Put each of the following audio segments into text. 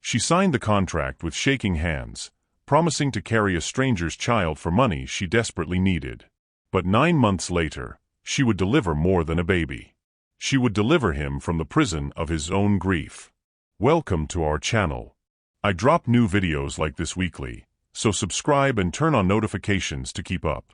She signed the contract with shaking hands, promising to carry a stranger's child for money she desperately needed. But 9 months later, she would deliver more than a baby. She would deliver him from the prison of his own grief. Welcome to our channel. I drop new videos like this weekly, so subscribe and turn on notifications to keep up.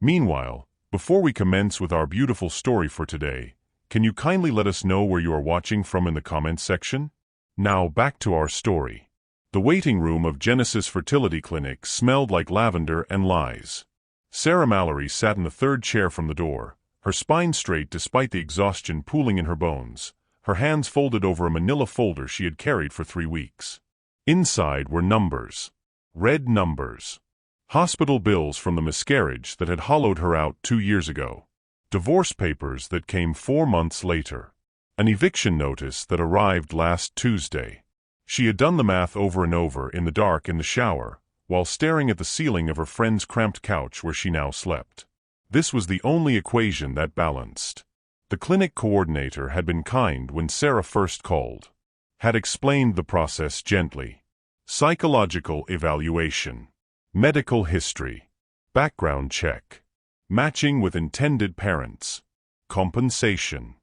Meanwhile, before we commence with our beautiful story for today, can you kindly let us know where you are watching from in the comments section? Now back to our story. The waiting room of Genesis Fertility Clinic smelled like lavender and lies. Sera Mallory sat in the third chair from the door, her spine straight despite the exhaustion pooling in her bones, her hands folded over a manila folder she had carried for 3 weeks. Inside were numbers. Red numbers. Hospital bills from the miscarriage that had hollowed her out 2 years ago. Divorce papers that came 4 months later. An eviction notice that arrived last Tuesday. She had done the math over and over in the dark in the shower, while staring at the ceiling of her friend's cramped couch where she now slept. This was the only equation that balanced. The clinic coordinator had been kind when Sera first called. Had explained the process gently. Psychological evaluation. Medical history. Background check. Matching with intended parents. Compensation.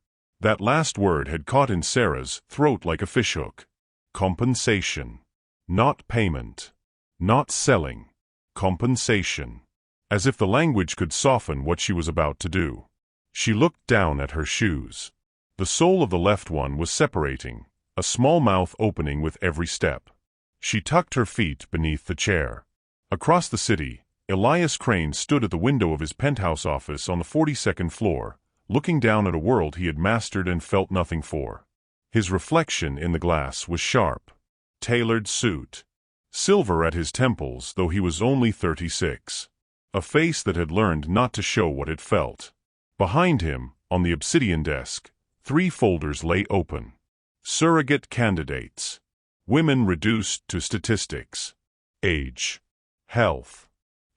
That last word had caught in Sera's throat like a fishhook. Compensation. Not payment. Not selling. Compensation. As if the language could soften what she was about to do. She looked down at her shoes. The sole of the left one was separating, a small mouth opening with every step. She tucked her feet beneath the chair. Across the city, Elias Crane stood at the window of his penthouse office on the 42nd floor, looking down at a world he had mastered and felt nothing for. His reflection in the glass was sharp. Tailored suit. Silver at his temples, though he was only 36. A face that had learned not to show what it felt. Behind him, on the obsidian desk, 3 folders lay open. Surrogate candidates. Women reduced to statistics. Age. Health.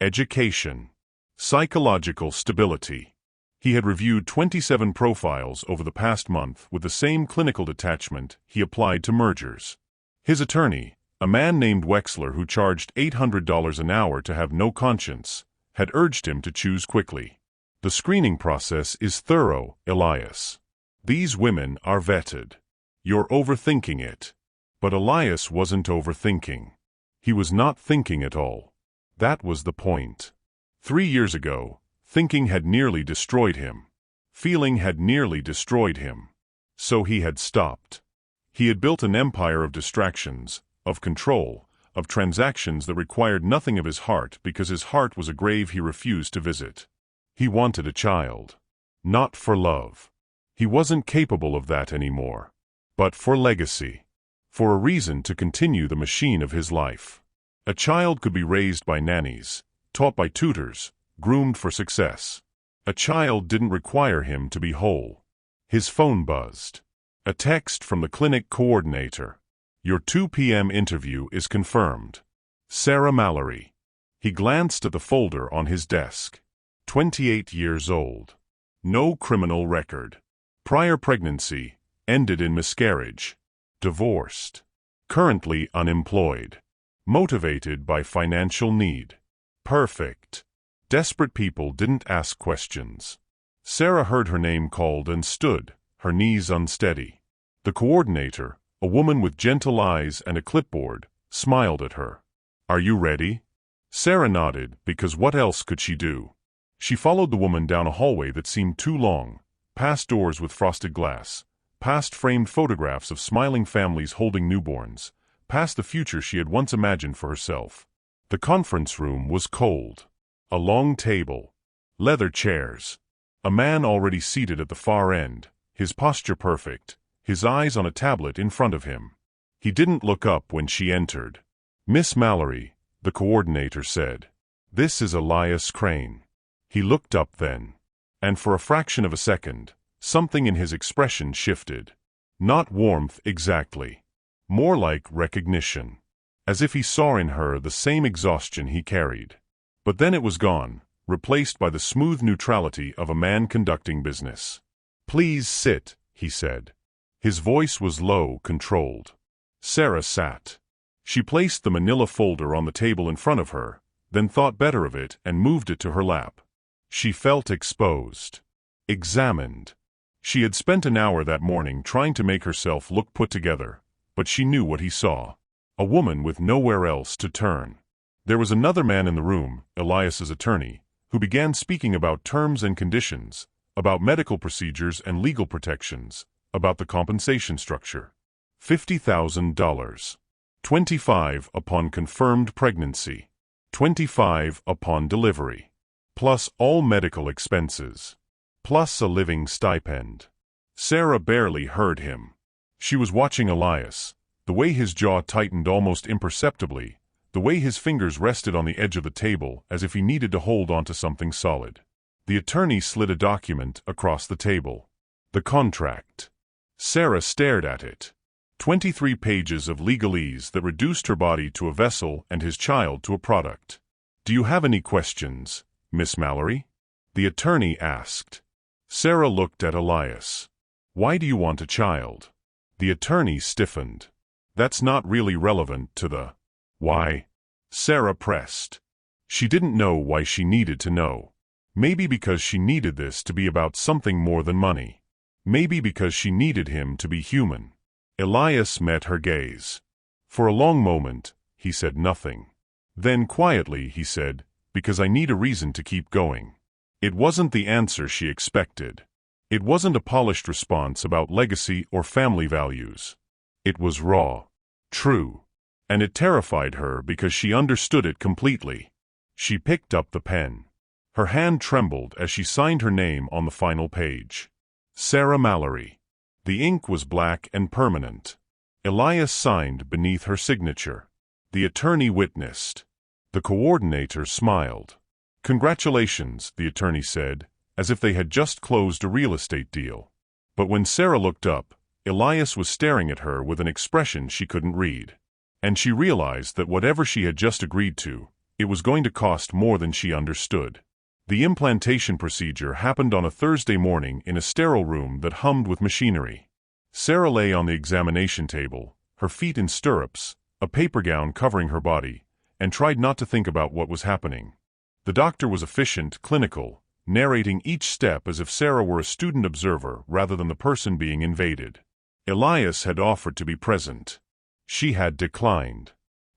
Education. Psychological stability. He had reviewed 27 profiles over the past month with the same clinical detachment he applied to mergers. His attorney, a man named Wexler who charged $800 an hour to have no conscience, had urged him to choose quickly. The screening process is thorough, Elias. These women are vetted. You're overthinking it. But Elias wasn't overthinking. He was not thinking at all. That was the point. 3 years ago, thinking had nearly destroyed him. Feeling had nearly destroyed him. So he had stopped. He had built an empire of distractions, of control, of transactions that required nothing of his heart because his heart was a grave he refused to visit. He wanted a child. Not for love. He wasn't capable of that anymore. But for legacy. For a reason to continue the machine of his life. A child could be raised by nannies, taught by tutors, groomed for success. A child didn't require him to be whole. His phone buzzed. A text from the clinic coordinator. Your 2 p.m. interview is confirmed. Sera Mallory. He glanced at the folder on his desk. 28 years old. No criminal record. Prior pregnancy, ended in miscarriage. Divorced. Currently unemployed. Motivated by financial need. Perfect. Desperate people didn't ask questions. Sera heard her name called and stood, her knees unsteady. The coordinator, a woman with gentle eyes and a clipboard, smiled at her. Are you ready? Sera nodded, because what else could she do? She followed the woman down a hallway that seemed too long, past doors with frosted glass, past framed photographs of smiling families holding newborns, past the future she had once imagined for herself. The conference room was cold. A long table. Leather chairs. A man already seated at the far end, his posture perfect, his eyes on a tablet in front of him. He didn't look up when she entered. Miss Mallory, the coordinator said. This is Elias Crane. He looked up then. And for a fraction of a second, something in his expression shifted. Not warmth exactly. More like recognition. As if he saw in her the same exhaustion he carried. But then it was gone, replaced by the smooth neutrality of a man conducting business. Please sit, he said. His voice was low, controlled. Sera sat. She placed the manila folder on the table in front of her, then thought better of it and moved it to her lap. She felt exposed. Examined. She had spent an hour that morning trying to make herself look put together, but she knew what he saw. A woman with nowhere else to turn. There was another man in the room, Elias's attorney, who began speaking about terms and conditions, about medical procedures and legal protections, about the compensation structure. $50,000. $25,000 upon confirmed pregnancy. $25,000 upon delivery. Plus all medical expenses. Plus a living stipend. Sera barely heard him. She was watching Elias, the way his jaw tightened almost imperceptibly, the way his fingers rested on the edge of the table as if he needed to hold onto something solid. The attorney slid a document across the table. The contract. Sera stared at it. 23 pages of legalese that reduced her body to a vessel and his child to a product. "Do you have any questions, Miss Mallory?" the attorney asked. Sera looked at Elias. "Why do you want a child?" The attorney stiffened. "That's not really relevant to the why." Sera pressed. She didn't know why she needed to know. Maybe because she needed this to be about something more than money. Maybe because she needed him to be human. Elias met her gaze. For a long moment, he said nothing. Then quietly he said, "Because I need a reason to keep going." It wasn't the answer she expected. It wasn't a polished response about legacy or family values. It was raw. True. And it terrified her because she understood it completely. She picked up the pen. Her hand trembled as she signed her name on the final page. Sera Mallory. The ink was black and permanent. Elias signed beneath her signature. The attorney witnessed. The coordinator smiled. "Congratulations," the attorney said, as if they had just closed a real estate deal. But when Sera looked up, Elias was staring at her with an expression she couldn't read. And she realized that whatever she had just agreed to, it was going to cost more than she understood. The implantation procedure happened on a Thursday morning in a sterile room that hummed with machinery. Sera lay on the examination table, her feet in stirrups, a paper gown covering her body, and tried not to think about what was happening. The doctor was efficient, clinical, narrating each step as if Sera were a student observer rather than the person being invaded. Elias had offered to be present. She had declined.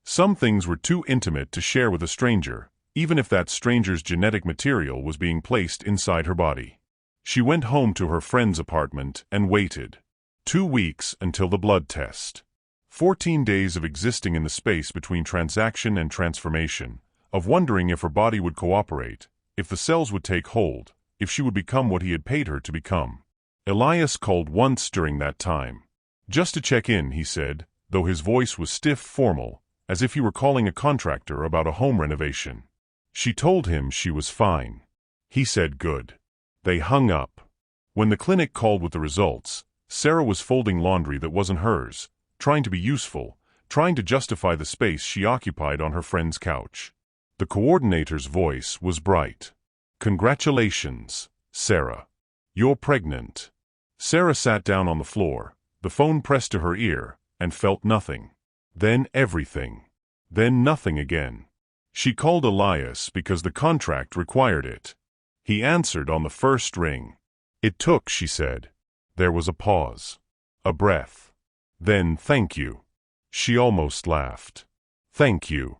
Some things were too intimate to share with a stranger, even if that stranger's genetic material was being placed inside her body. She went home to her friend's apartment and waited. 2 weeks until the blood test. 14 days of existing in the space between transaction and transformation, of wondering if her body would cooperate, if the cells would take hold, if she would become what he had paid her to become. Elias called once during that time. "Just to check in," he said, though his voice was stiff, formal, as if he were calling a contractor about a home renovation. She told him she was fine. He said good. They hung up. When the clinic called with the results, Sera was folding laundry that wasn't hers, trying to be useful, trying to justify the space she occupied on her friend's couch. The coordinator's voice was bright. "Congratulations, Sera. You're pregnant." Sera sat down on the floor, the phone pressed to her ear, and felt nothing. Then everything. Then nothing again. She called Elias because the contract required it. He answered on the first ring. "It took," she said. There was a pause. A breath. Then, "Thank you." She almost laughed. "Thank you."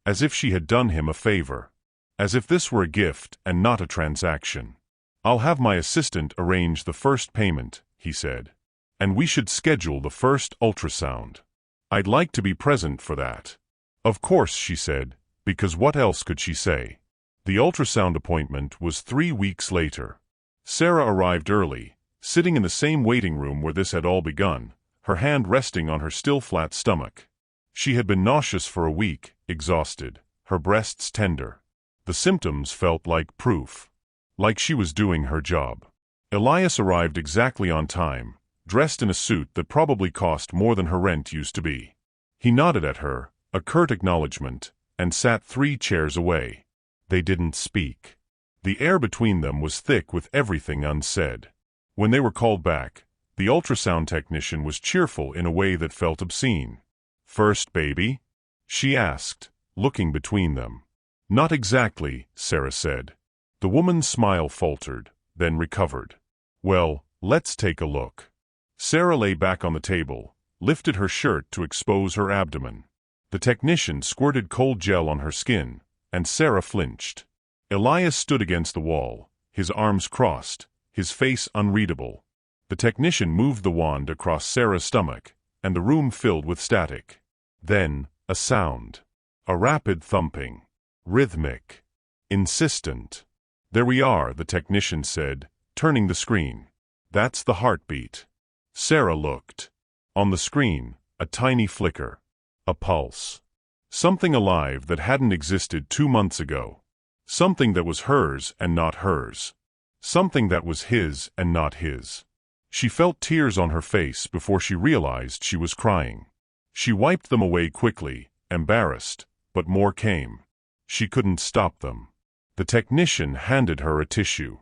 As if she had done him a favor. As if this were a gift and not a transaction. "I'll have my assistant arrange the first payment," he said. "And we should schedule the first ultrasound. I'd like to be present for that." "Of course," she said, because what else could she say? The ultrasound appointment was 3 weeks later. Sera arrived early, sitting in the same waiting room where this had all begun, her hand resting on her still flat stomach. She had been nauseous for a week, exhausted, her breasts tender. The symptoms felt like proof. Like she was doing her job. Elias arrived exactly on time, dressed in a suit that probably cost more than her rent used to be. He nodded at her, a curt acknowledgement, and sat 3 chairs away. They didn't speak. The air between them was thick with everything unsaid. When they were called back, the ultrasound technician was cheerful in a way that felt obscene. First baby? She asked, looking between them. Not exactly, Sera said. The woman's smile faltered, then recovered. Well, let's take a look. Sera lay back on the table, lifted her shirt to expose her abdomen. The technician squirted cold gel on her skin, and Sera flinched. Elias stood against the wall, his arms crossed, his face unreadable. The technician moved the wand across Sera's stomach, and the room filled with static. Then, a sound. A rapid thumping. Rhythmic. Insistent. There we are, the technician said, turning the screen. That's the heartbeat. Sera looked. On the screen, a tiny flicker. A pulse. Something alive that hadn't existed 2 months ago. Something that was hers and not hers. Something that was his and not his. She felt tears on her face before she realized she was crying. She wiped them away quickly, embarrassed, but more came. She couldn't stop them. The technician handed her a tissue.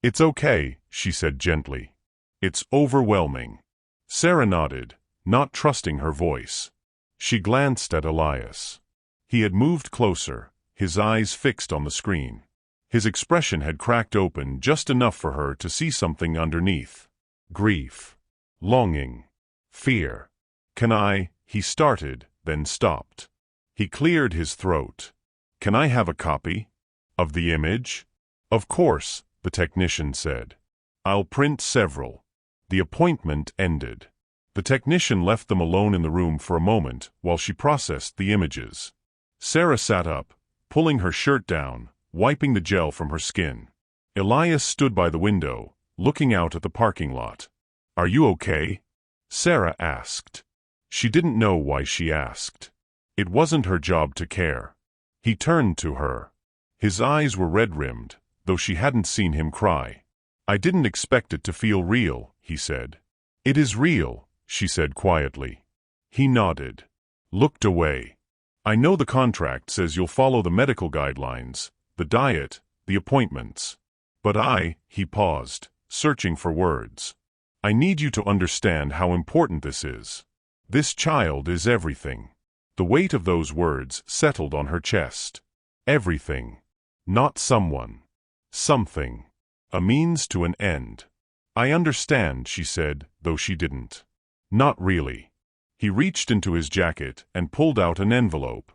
It's okay, she said gently. It's overwhelming. Sera nodded, not trusting her voice. She glanced at Elias. He had moved closer, his eyes fixed on the screen. His expression had cracked open just enough for her to see something underneath. Grief. Longing. Fear. Can I? He started, then stopped. He cleared his throat. Can I have a copy? Of the image? Of course, the technician said. I'll print several. The appointment ended. The technician left them alone in the room for a moment while she processed the images. Sera sat up, pulling her shirt down, wiping the gel from her skin. Elias stood by the window, looking out at the parking lot. Are you okay? Sera asked. She didn't know why she asked. It wasn't her job to care. He turned to her. His eyes were red-rimmed, though she hadn't seen him cry. I didn't expect it to feel real, he said. It is real, she said quietly. He nodded. Looked away. I know the contract says you'll follow the medical guidelines, the diet, the appointments. But he paused, searching for words. I need you to understand how important this is. This child is everything. The weight of those words settled on her chest. Everything. Not someone. Something. A means to an end. I understand, she said, though she didn't. Not really. He reached into his jacket and pulled out an envelope.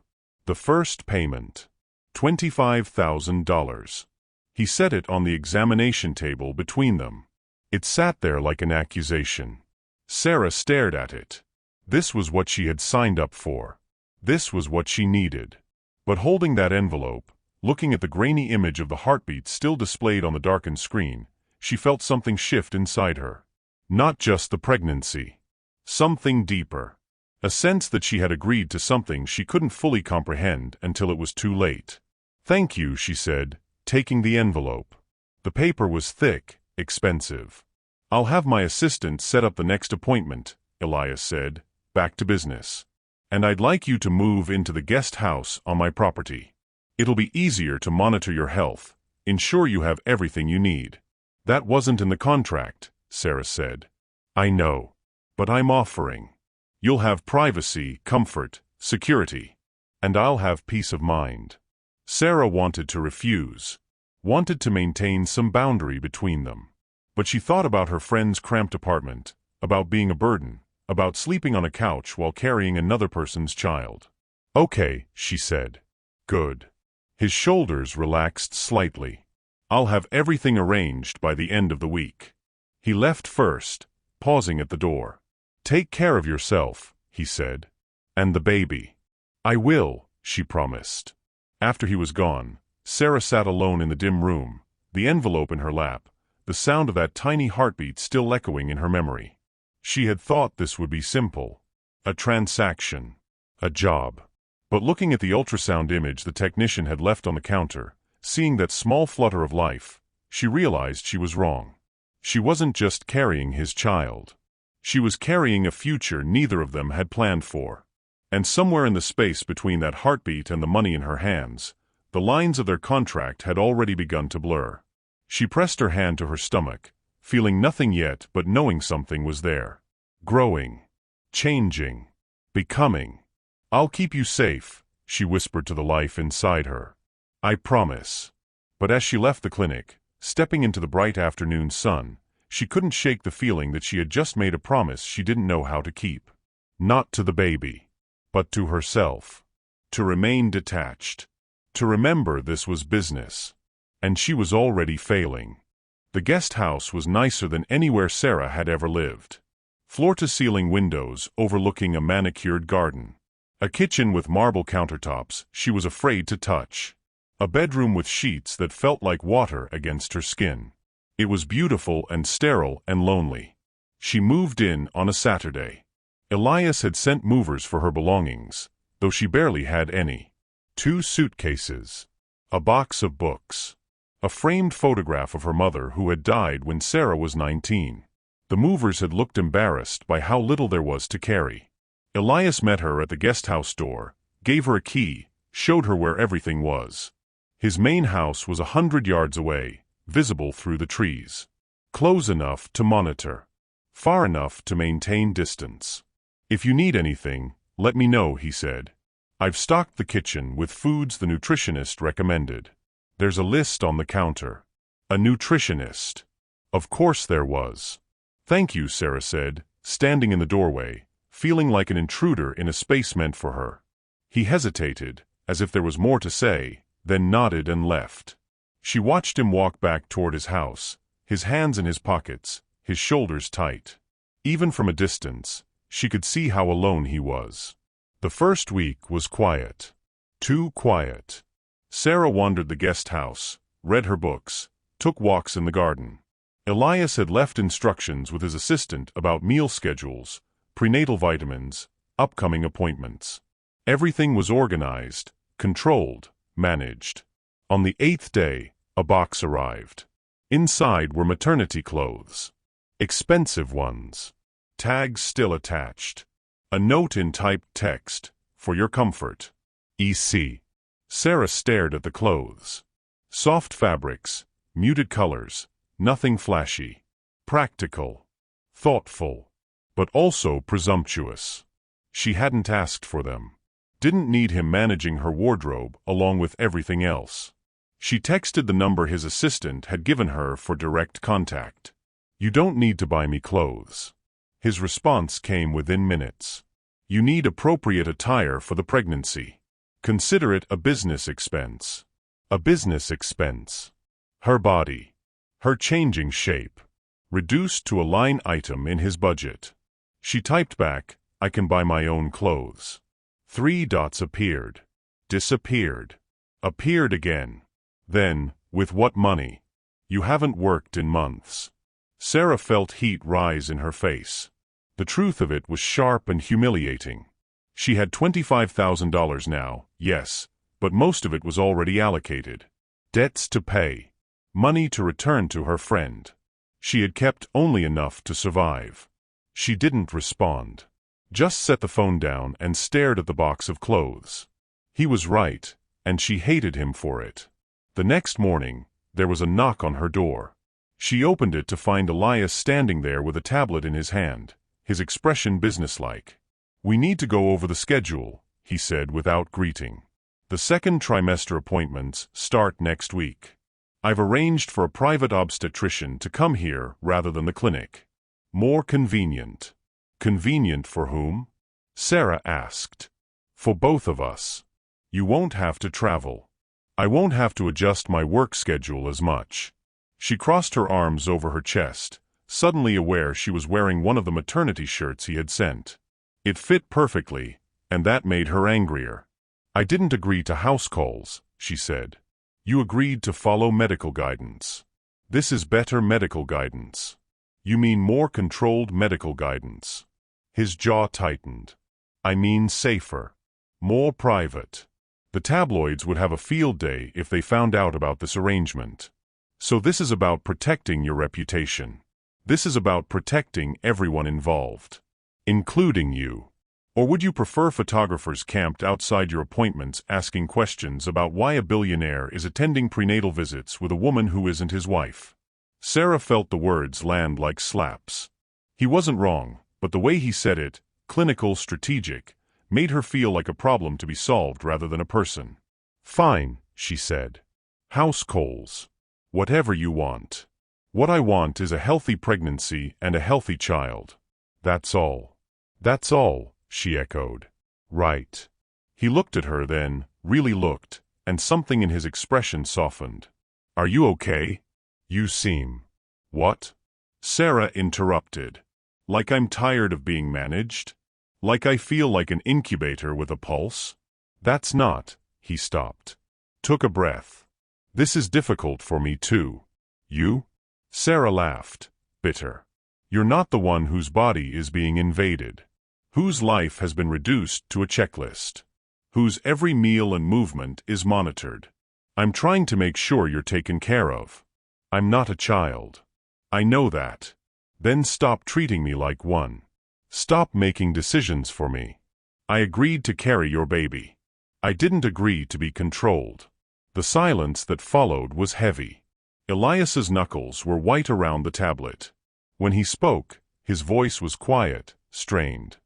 The first payment. $25,000. He set it on the examination table between them. It sat there like an accusation. Sera stared at it. This was what she had signed up for. This was what she needed. But holding that envelope, looking at the grainy image of the heartbeat still displayed on the darkened screen, she felt something shift inside her. Not just the pregnancy. Something deeper. A sense that she had agreed to something she couldn't fully comprehend until it was too late. Thank you, she said, taking the envelope. The paper was thick, expensive. I'll have my assistant set up the next appointment, Elias said, back to business. And I'd like you to move into the guest house on my property. It'll be easier to monitor your health, ensure you have everything you need. That wasn't in the contract, Sera said. I know. But I'm offering. You'll have privacy, comfort, security. And I'll have peace of mind. Sera wanted to refuse. Wanted to maintain some boundary between them. But she thought about her friend's cramped apartment, about being a burden, about sleeping on a couch while carrying another person's child. Okay, she said. Good. His shoulders relaxed slightly. I'll have everything arranged by the end of the week. He left first, pausing at the door. Take care of yourself, he said. And the baby. I will, she promised. After he was gone, Sera sat alone in the dim room, the envelope in her lap, the sound of that tiny heartbeat still echoing in her memory. She had thought this would be simple. A transaction. A job. But looking at the ultrasound image the technician had left on the counter, seeing that small flutter of life, she realized she was wrong. She wasn't just carrying his child. She was carrying a future neither of them had planned for. And somewhere in the space between that heartbeat and the money in her hands, the lines of their contract had already begun to blur. She pressed her hand to her stomach, feeling nothing yet but knowing something was there. Growing. Changing. Becoming. "I'll keep you safe," she whispered to the life inside her. "I promise." But as she left the clinic, stepping into the bright afternoon sun, she couldn't shake the feeling that she had just made a promise she didn't know how to keep. Not to the baby, but to herself. To remain detached. To remember this was business. And she was already failing. The guest house was nicer than anywhere Sera had ever lived. Floor-to-ceiling windows overlooking a manicured garden. A kitchen with marble countertops she was afraid to touch. A bedroom with sheets that felt like water against her skin. It was beautiful and sterile and lonely. She moved in on a Saturday. Elias had sent movers for her belongings, though she barely had any. 2 suitcases. A box of books. A framed photograph of her mother who had died when Sera was 19. The movers had looked embarrassed by how little there was to carry. Elias met her at the guest house door, gave her a key, showed her where everything was. His main house was 100 yards away, visible through the trees. Close enough to monitor. Far enough to maintain distance. "If you need anything, let me know," he said. "I've stocked the kitchen with foods the nutritionist recommended. There's a list on the counter." A nutritionist. Of course there was. "Thank you," Sera said, standing in the doorway, feeling like an intruder in a space meant for her. He hesitated, as if there was more to say, then nodded and left. She watched him walk back toward his house, his hands in his pockets, his shoulders tight. Even from a distance, she could see how alone he was. The first week was quiet. Too quiet. Sera wandered the guest house, read her books, took walks in the garden. Elias had left instructions with his assistant about meal schedules, prenatal vitamins, upcoming appointments. Everything was organized, controlled, managed. On the 8th day, a box arrived. Inside were maternity clothes. Expensive ones. Tags still attached. A note in typed text, "For your comfort. E.C." Sera stared at the clothes. Soft fabrics, muted colors, nothing flashy. Practical. Thoughtful. But also presumptuous. She hadn't asked for them. Didn't need him managing her wardrobe along with everything else. She texted the number his assistant had given her for direct contact. "You don't need to buy me clothes." His response came within minutes. "You need appropriate attire for the pregnancy. Consider it a business expense." A business expense. Her body. Her changing shape. Reduced to a line item in his budget. She typed back, "I can buy my own clothes." 3 dots appeared. Disappeared. Appeared again. Then, "With what money? You haven't worked in months." Sera felt heat rise in her face. The truth of it was sharp and humiliating. She had $25,000 now, yes, but most of it was already allocated. Debts to pay. Money to return to her friend. She had kept only enough to survive. She didn't respond. Just set the phone down and stared at the box of clothes. He was right, and she hated him for it. The next morning, there was a knock on her door. She opened it to find Elias standing there with a tablet in his hand, his expression businesslike. "We need to go over the schedule," he said without greeting. "The 2nd trimester appointments start next week. I've arranged for a private obstetrician to come here rather than the clinic. More convenient." "Convenient for whom?" Sera asked. "For both of us. You won't have to travel. I won't have to adjust my work schedule as much." She crossed her arms over her chest, suddenly aware she was wearing one of the maternity shirts he had sent. It fit perfectly, and that made her angrier. "I didn't agree to house calls," she said. "You agreed to follow medical guidance. This is better medical guidance." "You mean more controlled medical guidance?" His jaw tightened. "I mean safer. More private. The tabloids would have a field day if they found out about this arrangement. So this is about protecting your reputation. This is about protecting everyone involved. Including you. Or would you prefer photographers camped outside your appointments asking questions about why a billionaire is attending prenatal visits with a woman who isn't his wife?" Sera felt the words land like slaps. He wasn't wrong, but the way he said it, clinical, strategic, made her feel like a problem to be solved rather than a person. "Fine," she said. "House coals. Whatever you want. What I want is a healthy pregnancy and a healthy child. That's all." "That's all," she echoed. "Right." He looked at her then, really looked, and something in his expression softened. "Are you okay? You seem—" "What?" Sera interrupted. "Like I'm tired of being managed? Like I feel like an incubator with a pulse?" "That's not—" He stopped. Took a breath. "This is difficult for me too." "You?" Sera laughed, bitter. "You're not the one whose body is being invaded. Whose life has been reduced to a checklist. Whose every meal and movement is monitored. I'm trying to make sure you're taken care of. I'm not a child. I know that. Then stop treating me like one. Stop making decisions for me. I agreed to carry your baby. I didn't agree to be controlled." The silence that followed was heavy. Elias's knuckles were white around the tablet. When he spoke, his voice was quiet, strained.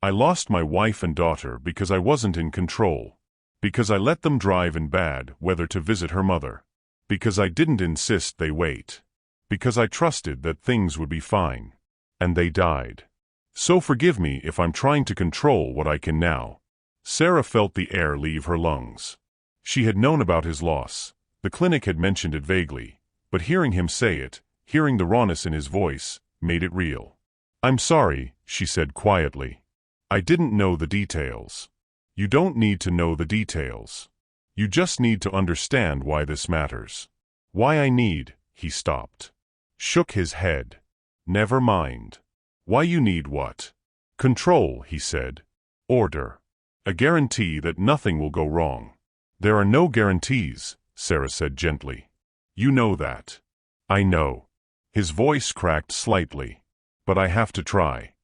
"I lost my wife and daughter because I wasn't in control. Because I let them drive in bad weather to visit her mother. Because I didn't insist they wait. Because I trusted that things would be fine. And they died. So forgive me if I'm trying to control what I can now." Sera felt the air leave her lungs. She had known about his loss. The clinic had mentioned it vaguely. But hearing him say it, hearing the rawness in his voice, made it real. "I'm sorry," she said quietly. "I didn't know the details." "You don't need to know the details. You just need to understand why this matters." "Why I need—" He stopped. Shook his head. "Never mind. Why you need what?" "Control," he said. "Order. A guarantee that nothing will go wrong." "There are no guarantees," Sera said gently. "You know that." "I know." His voice cracked slightly. "But I have to try."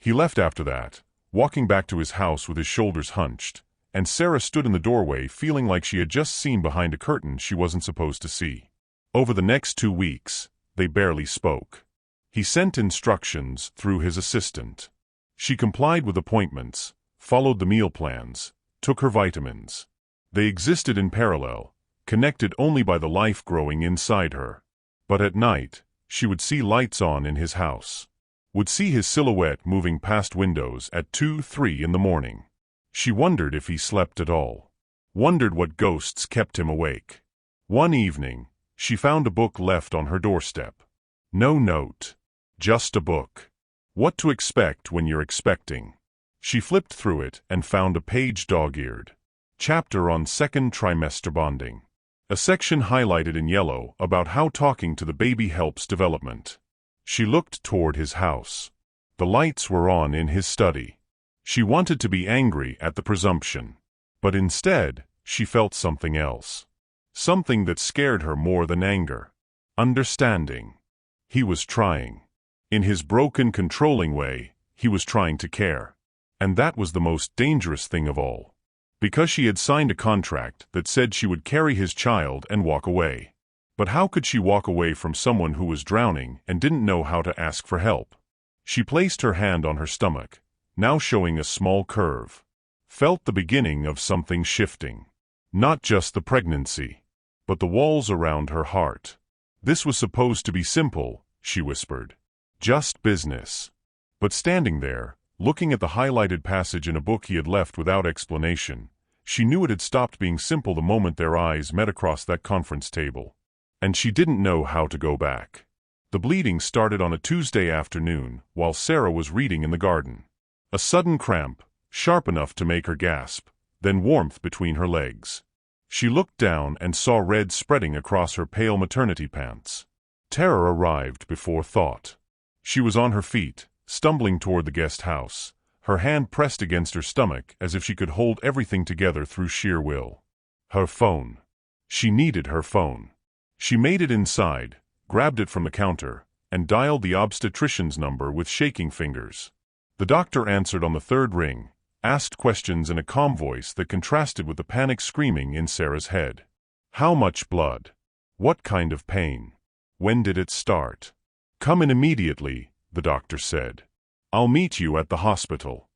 He left after that, walking back to his house with his shoulders hunched, and Sera stood in the doorway feeling like she had just seen behind a curtain she wasn't supposed to see. Over the next 2 weeks, they barely spoke. He sent instructions through his assistant. She complied with appointments, followed the meal plans, took her vitamins. They existed in parallel, connected only by the life growing inside her. But at night, she would see lights on in his house. Would see his silhouette moving past windows at 2, 3 in the morning. She wondered if he slept at all. Wondered what ghosts kept him awake. One evening, she found a book left on her doorstep. No note. Just a book. What to expect when you're expecting. She flipped through it and found a page dog-eared. Chapter on second trimester bonding. A section highlighted in yellow about how talking to the baby helps development. She looked toward his house. The lights were on in his study. She wanted to be angry at the presumption. But instead, she felt something else. Something that scared her more than anger. Understanding. He was trying. In his broken, controlling way, he was trying to care. And that was the most dangerous thing of all. Because she had signed a contract that said she would carry his child and walk away. But how could she walk away from someone who was drowning and didn't know how to ask for help? She placed her hand on her stomach, now showing a small curve. Felt the beginning of something shifting. Not just the pregnancy, but the walls around her heart. This was supposed to be simple, she whispered. Just business. But standing there, looking at the highlighted passage in a book he had left without explanation, she knew it had stopped being simple the moment their eyes met across that conference table. And she didn't know how to go back. The bleeding started on a Tuesday afternoon while Sera was reading in the garden. A sudden cramp, sharp enough to make her gasp, then warmth between her legs. She looked down and saw red spreading across her pale maternity pants. Terror arrived before thought. She was on her feet, stumbling toward the guest house, her hand pressed against her stomach as if she could hold everything together through sheer will. Her phone. She needed her phone. She made it inside, grabbed it from the counter, and dialed the obstetrician's number with shaking fingers. The doctor answered on the third ring, asked questions in a calm voice that contrasted with the panic screaming in Sera's head. How much blood? What kind of pain? When did it start? Come in immediately, the doctor said. I'll meet you at the hospital.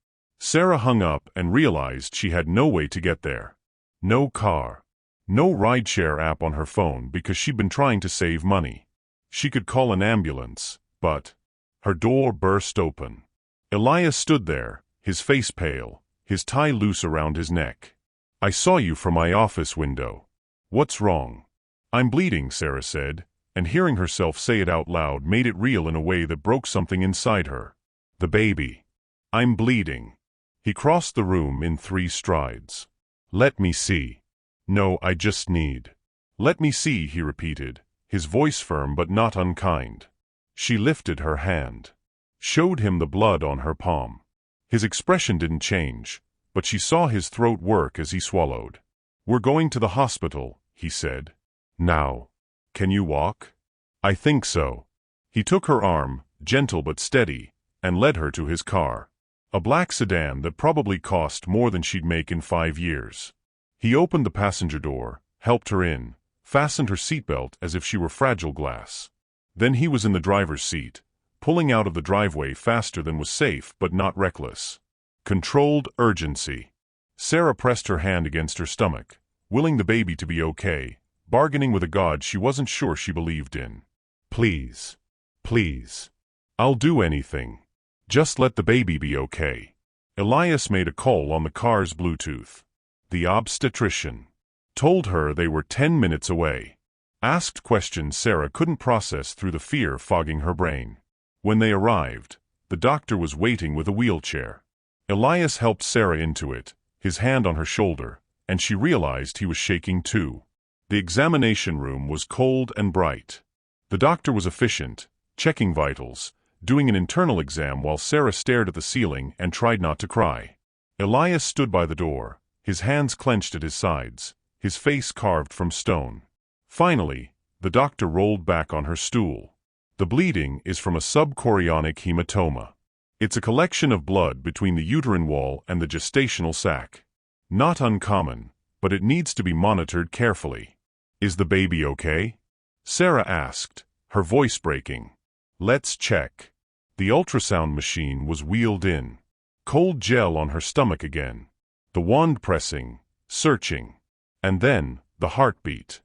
Sera hung up and realized she had no way to get there. No car. No rideshare app on her phone because she'd been trying to save money. She could call an ambulance, but her door burst open. Elias stood there, his face pale, his tie loose around his neck. "I saw you from my office window. What's wrong?" "I'm bleeding," Sera said, and hearing herself say it out loud made it real in a way that broke something inside her. "The baby. I'm bleeding." He crossed the room in 3 strides. "Let me see." "No, I just need." "Let me see," he repeated, his voice firm but not unkind. She lifted her hand, showed him the blood on her palm. His expression didn't change, but she saw his throat work as he swallowed. "We're going to the hospital," he said. "Now. Can you walk?" "I think so." He took her arm, gentle but steady, and led her to his car. A black sedan that probably cost more than she'd make in 5 years. He opened the passenger door, helped her in, fastened her seatbelt as if she were fragile glass. Then he was in the driver's seat, pulling out of the driveway faster than was safe but not reckless. Controlled urgency. Sera pressed her hand against her stomach, willing the baby to be okay, bargaining with a God she wasn't sure she believed in. "Please. Please. I'll do anything. Just let the baby be okay." Elias made a call on the car's Bluetooth. The obstetrician told her they were 10 minutes away. Asked questions Sera couldn't process through the fear fogging her brain. When they arrived, the doctor was waiting with a wheelchair. Elias helped Sera into it, his hand on her shoulder, and she realized he was shaking too. The examination room was cold and bright. The doctor was efficient, checking vitals, doing an internal exam while Sera stared at the ceiling and tried not to cry. Elias stood by the door, his hands clenched at his sides, his face carved from stone. Finally, the doctor rolled back on her stool. "The bleeding is from a subchorionic hematoma. It's a collection of blood between the uterine wall and the gestational sac. Not uncommon, but it needs to be monitored carefully." "Is the baby okay?" Sera asked, her voice breaking. "Let's check." The ultrasound machine was wheeled in. Cold gel on her stomach again. The wand pressing, searching. And then, the heartbeat.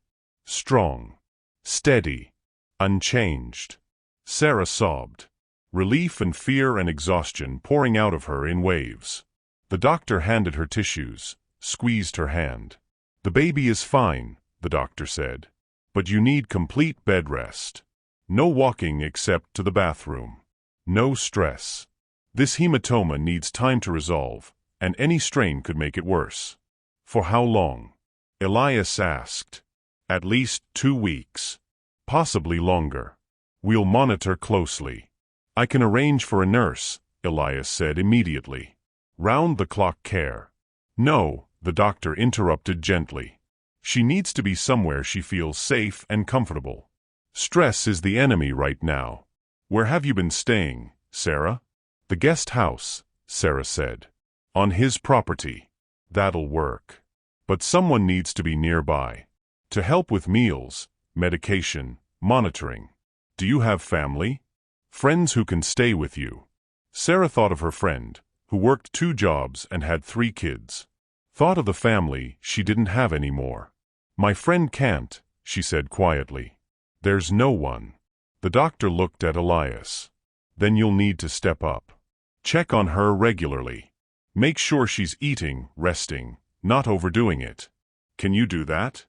Strong. Steady. Unchanged. Sera sobbed. Relief and fear and exhaustion pouring out of her in waves. The doctor handed her tissues, squeezed her hand. "The baby is fine," the doctor said. "But you need complete bed rest. No walking except to the bathroom. No stress. This hematoma needs time to resolve, and any strain could make it worse." "For how long?" Elias asked. "At least 2 weeks. Possibly longer. We'll monitor closely." "I can arrange for a nurse," Elias said immediately. "Round-the-clock care." "No," the doctor interrupted gently. "She needs to be somewhere she feels safe and comfortable. Stress is the enemy right now." "Where have you been staying, Sera?" "The guest house," Sera said. "On his property." "That'll work. But someone needs to be nearby. To help with meals, medication, monitoring. Do you have family? Friends who can stay with you?" Sera thought of her friend, who worked 2 jobs and had 3 kids. Thought of the family she didn't have anymore. "My friend can't," she said quietly. "There's no one." The doctor looked at Elias. "Then you'll need to step up. Check on her regularly. Make sure she's eating, resting, not overdoing it. Can you do that?"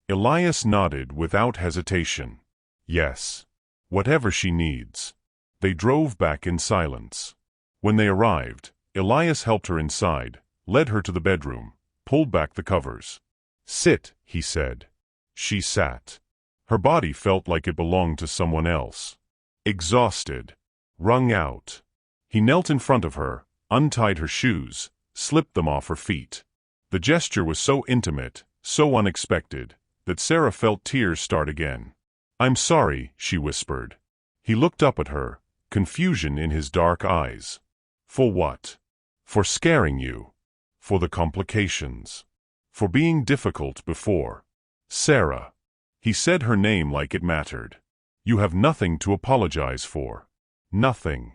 Elias nodded without hesitation. "Yes. Whatever she needs." They drove back in silence. When they arrived, Elias helped her inside, led her to the bedroom, pulled back the covers. "Sit," he said. She sat. Her body felt like it belonged to someone else. Exhausted. Wrung out. He knelt in front of her, untied her shoes, slipped them off her feet. The gesture was so intimate, so unexpected, that Sera felt tears start again. "I'm sorry," she whispered. He looked up at her, confusion in his dark eyes. "For what?" "For scaring you. For the complications. For being difficult before." "Sera." He said her name like it mattered. "You have nothing to apologize for. Nothing.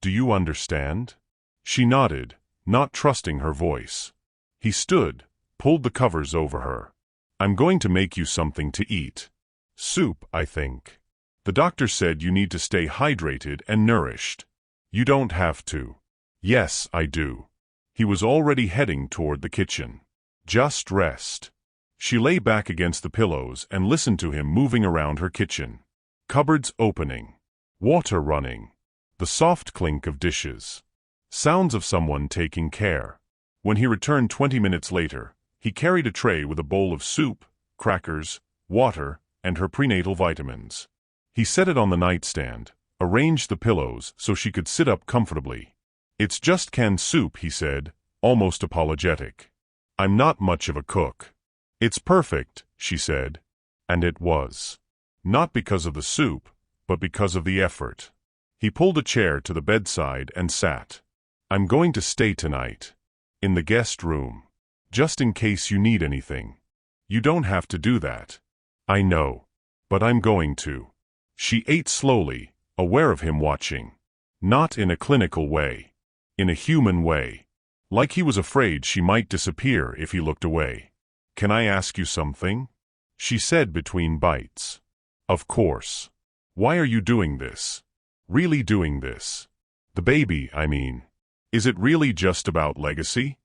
Do you understand?" She nodded, not trusting her voice. He stood, pulled the covers over her. "I'm going to make you something to eat. Soup, I think. The doctor said you need to stay hydrated and nourished." "You don't have to." "Yes, I do." He was already heading toward the kitchen. "Just rest." She lay back against the pillows and listened to him moving around her kitchen. Cupboards opening. Water running. The soft clink of dishes. Sounds of someone taking care. When he returned 20 minutes later, he carried a tray with a bowl of soup, crackers, water, and her prenatal vitamins. He set it on the nightstand, arranged the pillows so she could sit up comfortably. "It's just canned soup," he said, almost apologetic. "I'm not much of a cook." "It's perfect," she said. And it was. Not because of the soup, but because of the effort. He pulled a chair to the bedside and sat. "I'm going to stay tonight. In the guest room. Just in case you need anything." "You don't have to do that." "I know. But I'm going to." She ate slowly, aware of him watching. Not in a clinical way. In a human way. Like he was afraid she might disappear if he looked away. "Can I ask you something?" she said between bites. "Of course. Why are you doing this? Really doing this? The baby, I mean. Is it really just about legacy?"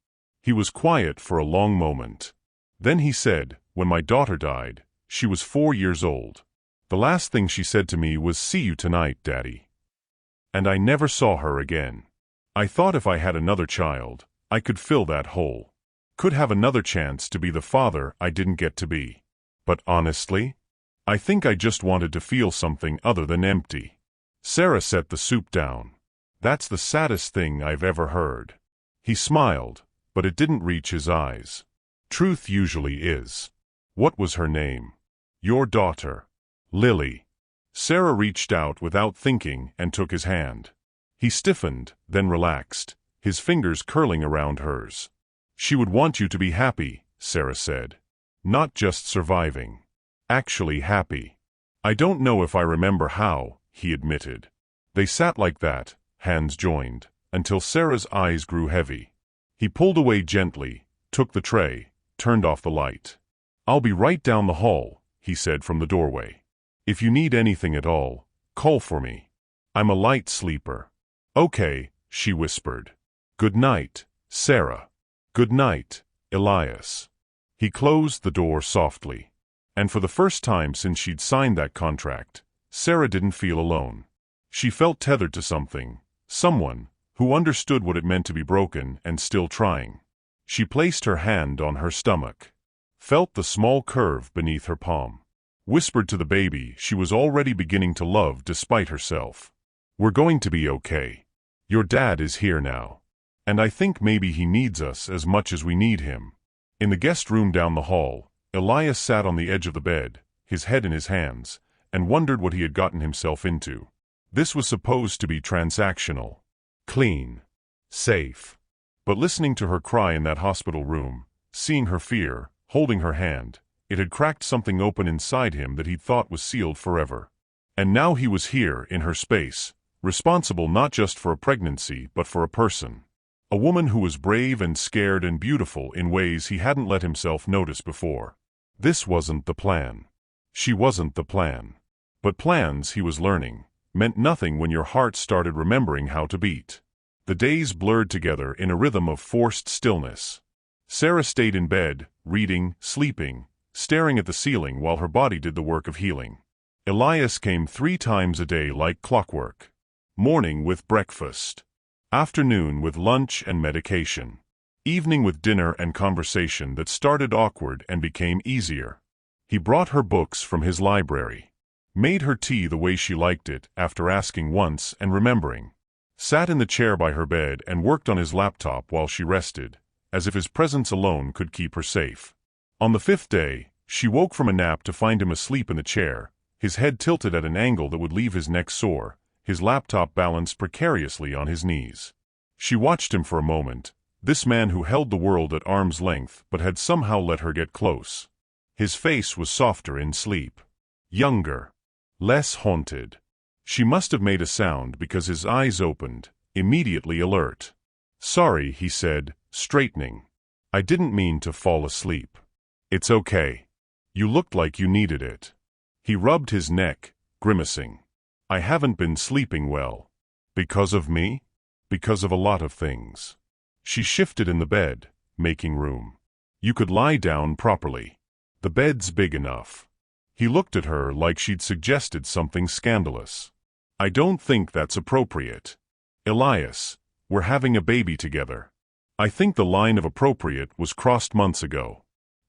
He was quiet for a long moment. Then he said, "When my daughter died, she was 4 years old. The last thing she said to me was, 'See you tonight, Daddy.' And I never saw her again. I thought if I had another child, I could fill that hole. Could have another chance to be the father I didn't get to be. But honestly, I think I just wanted to feel something other than empty." Sera set the soup down. "That's the saddest thing I've ever heard." He smiled, but it didn't reach his eyes. "Truth usually is." "What was her name?" "Your daughter." "Lily." Sera reached out without thinking and took his hand. He stiffened, then relaxed, his fingers curling around hers. "She would want you to be happy," Sera said. "Not just surviving. Actually happy." "I don't know if I remember how," he admitted. They sat like that, hands joined, until Sera's eyes grew heavy. He pulled away gently, took the tray, turned off the light. "I'll be right down the hall," he said from the doorway. "If you need anything at all, call for me. I'm a light sleeper." "Okay," she whispered. "Good night, Sera." "Good night, Elias." He closed the door softly. And for the first time since she'd signed that contract, Sera didn't feel alone. She felt tethered to something, someone, who understood what it meant to be broken and still trying. She placed her hand on her stomach, felt the small curve beneath her palm, whispered to the baby she was already beginning to love despite herself. "We're going to be okay. Your dad is here now. And I think maybe he needs us as much as we need him." In the guest room down the hall, Elias sat on the edge of the bed, his head in his hands, and wondered what he had gotten himself into. This was supposed to be transactional, clean, safe. But listening to her cry in that hospital room, seeing her fear, holding her hand, it had cracked something open inside him that he'd thought was sealed forever. And now he was here in her space, responsible not just for a pregnancy but for a person. A woman who was brave and scared and beautiful in ways he hadn't let himself notice before. This wasn't the plan. She wasn't the plan. But plans, he was learning, meant nothing when your heart started remembering how to beat. The days blurred together in a rhythm of forced stillness. Sera stayed in bed, reading, sleeping, staring at the ceiling while her body did the work of healing. Elias came 3 times a day like clockwork. Morning with breakfast. Afternoon with lunch and medication. Evening with dinner and conversation that started awkward and became easier. He brought her books from his library. Made her tea the way she liked it after asking once and remembering. Sat in the chair by her bed and worked on his laptop while she rested, as if his presence alone could keep her safe. On the 5th day, she woke from a nap to find him asleep in the chair, his head tilted at an angle that would leave his neck sore, his laptop balanced precariously on his knees. She watched him for a moment, this man who held the world at arm's length but had somehow let her get close. His face was softer in sleep. Younger. Less haunted. She must have made a sound because his eyes opened, immediately alert. Sorry, he said, straightening. I didn't mean to fall asleep. It's okay. You looked like you needed it. He rubbed his neck, grimacing. I haven't been sleeping well. Because of me? Because of a lot of things. She shifted in the bed, making room. You could lie down properly. The bed's big enough. He looked at her like she'd suggested something scandalous. I don't think that's appropriate. Elias, we're having a baby together. I think the line of appropriate was crossed months ago.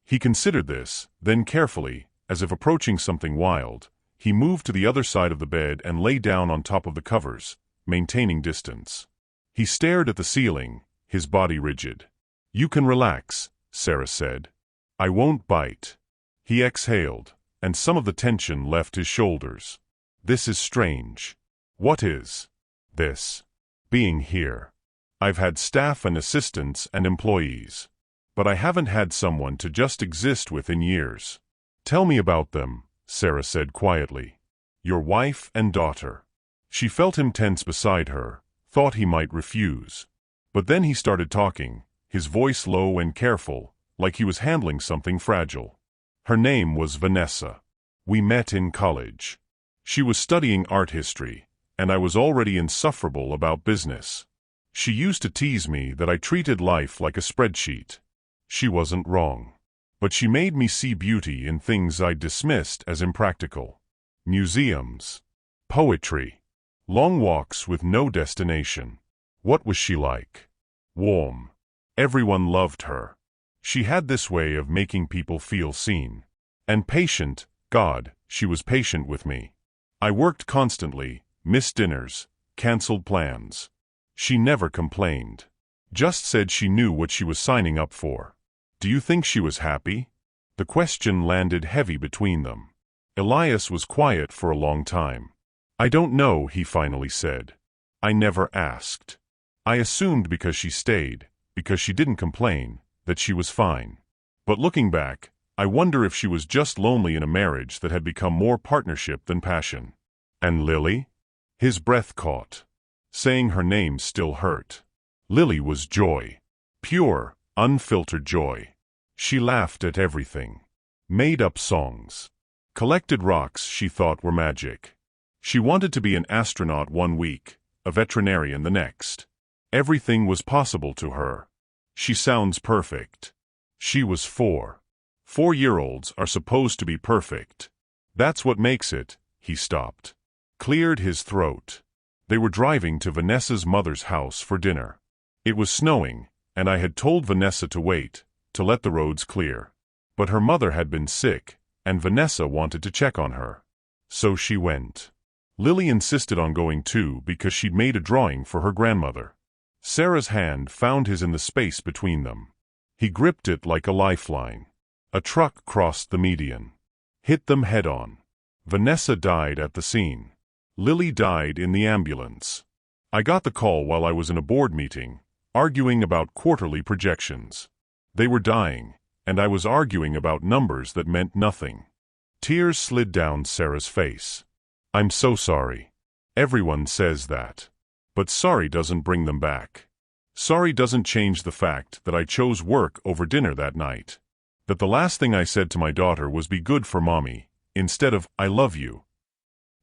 He considered this, then carefully, as if approaching something wild, he moved to the other side of the bed and lay down on top of the covers, maintaining distance. He stared at the ceiling, his body rigid. You can relax, Sera said. I won't bite. He exhaled, and some of the tension left his shoulders. This is strange. What is this? Being here. I've had staff and assistants and employees. But I haven't had someone to just exist with in years. Tell me about them, Sera said quietly. Your wife and daughter. She felt him tense beside her, thought he might refuse. But then he started talking, his voice low and careful, like he was handling something fragile. Her name was Vanessa. We met in college. She was studying art history, and I was already insufferable about business. She used to tease me that I treated life like a spreadsheet. She wasn't wrong. But she made me see beauty in things I dismissed as impractical. Museums. Poetry. Long walks with no destination. What was she like? Warm. Everyone loved her. She had this way of making people feel seen. And patient, God, she was patient with me. I worked constantly, missed dinners, canceled plans. She never complained. Just said she knew what she was signing up for. Do you think she was happy? The question landed heavy between them. Elias was quiet for a long time. I don't know, he finally said. I never asked. I assumed because she stayed, because she didn't complain, that she was fine. But looking back, I wonder if she was just lonely in a marriage that had become more partnership than passion. And Lily? His breath caught. Saying her name still hurt. Lily was joy. Pure, unfiltered joy. She laughed at everything. Made up songs. Collected rocks she thought were magic. She wanted to be an astronaut one week, a veterinarian the next. Everything was possible to her. She sounds perfect. She was 4. 4-year-olds are supposed to be perfect. That's what makes it. He stopped. Cleared his throat. They were driving to Vanessa's mother's house for dinner. It was snowing, and I had told Vanessa to wait, to let the roads clear. But her mother had been sick, and Vanessa wanted to check on her. So she went. Lily insisted on going too because she'd made a drawing for her grandmother. Sera's hand found his in the space between them. He gripped it like a lifeline. A truck crossed the median. Hit them head-on. Vanessa died at the scene. Lily died in the ambulance. I got the call while I was in a board meeting, arguing about quarterly projections. They were dying, and I was arguing about numbers that meant nothing. Tears slid down Sera's face. I'm so sorry. Everyone says that. But sorry doesn't bring them back. Sorry doesn't change the fact that I chose work over dinner that night. That the last thing I said to my daughter was be good for mommy, instead of I love you.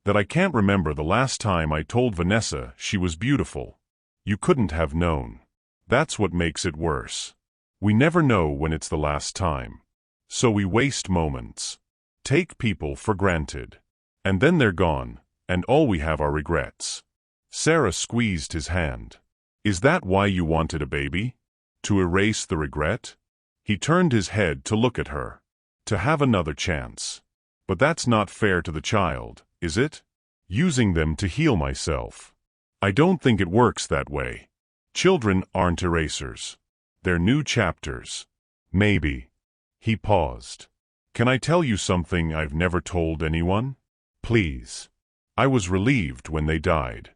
That I can't remember the last time I told Vanessa she was beautiful. You couldn't have known. That's what makes it worse. We never know when it's the last time. So we waste moments. Take people for granted. And then they're gone, and all we have are regrets. Sera squeezed his hand. Is that why you wanted a baby? To erase the regret? He turned his head to look at her. To have another chance. But that's not fair to the child, is it? Using them to heal myself. I don't think it works that way. Children aren't erasers. They're new chapters. Maybe. He paused. Can I tell you something I've never told anyone? Please. I was relieved when they died.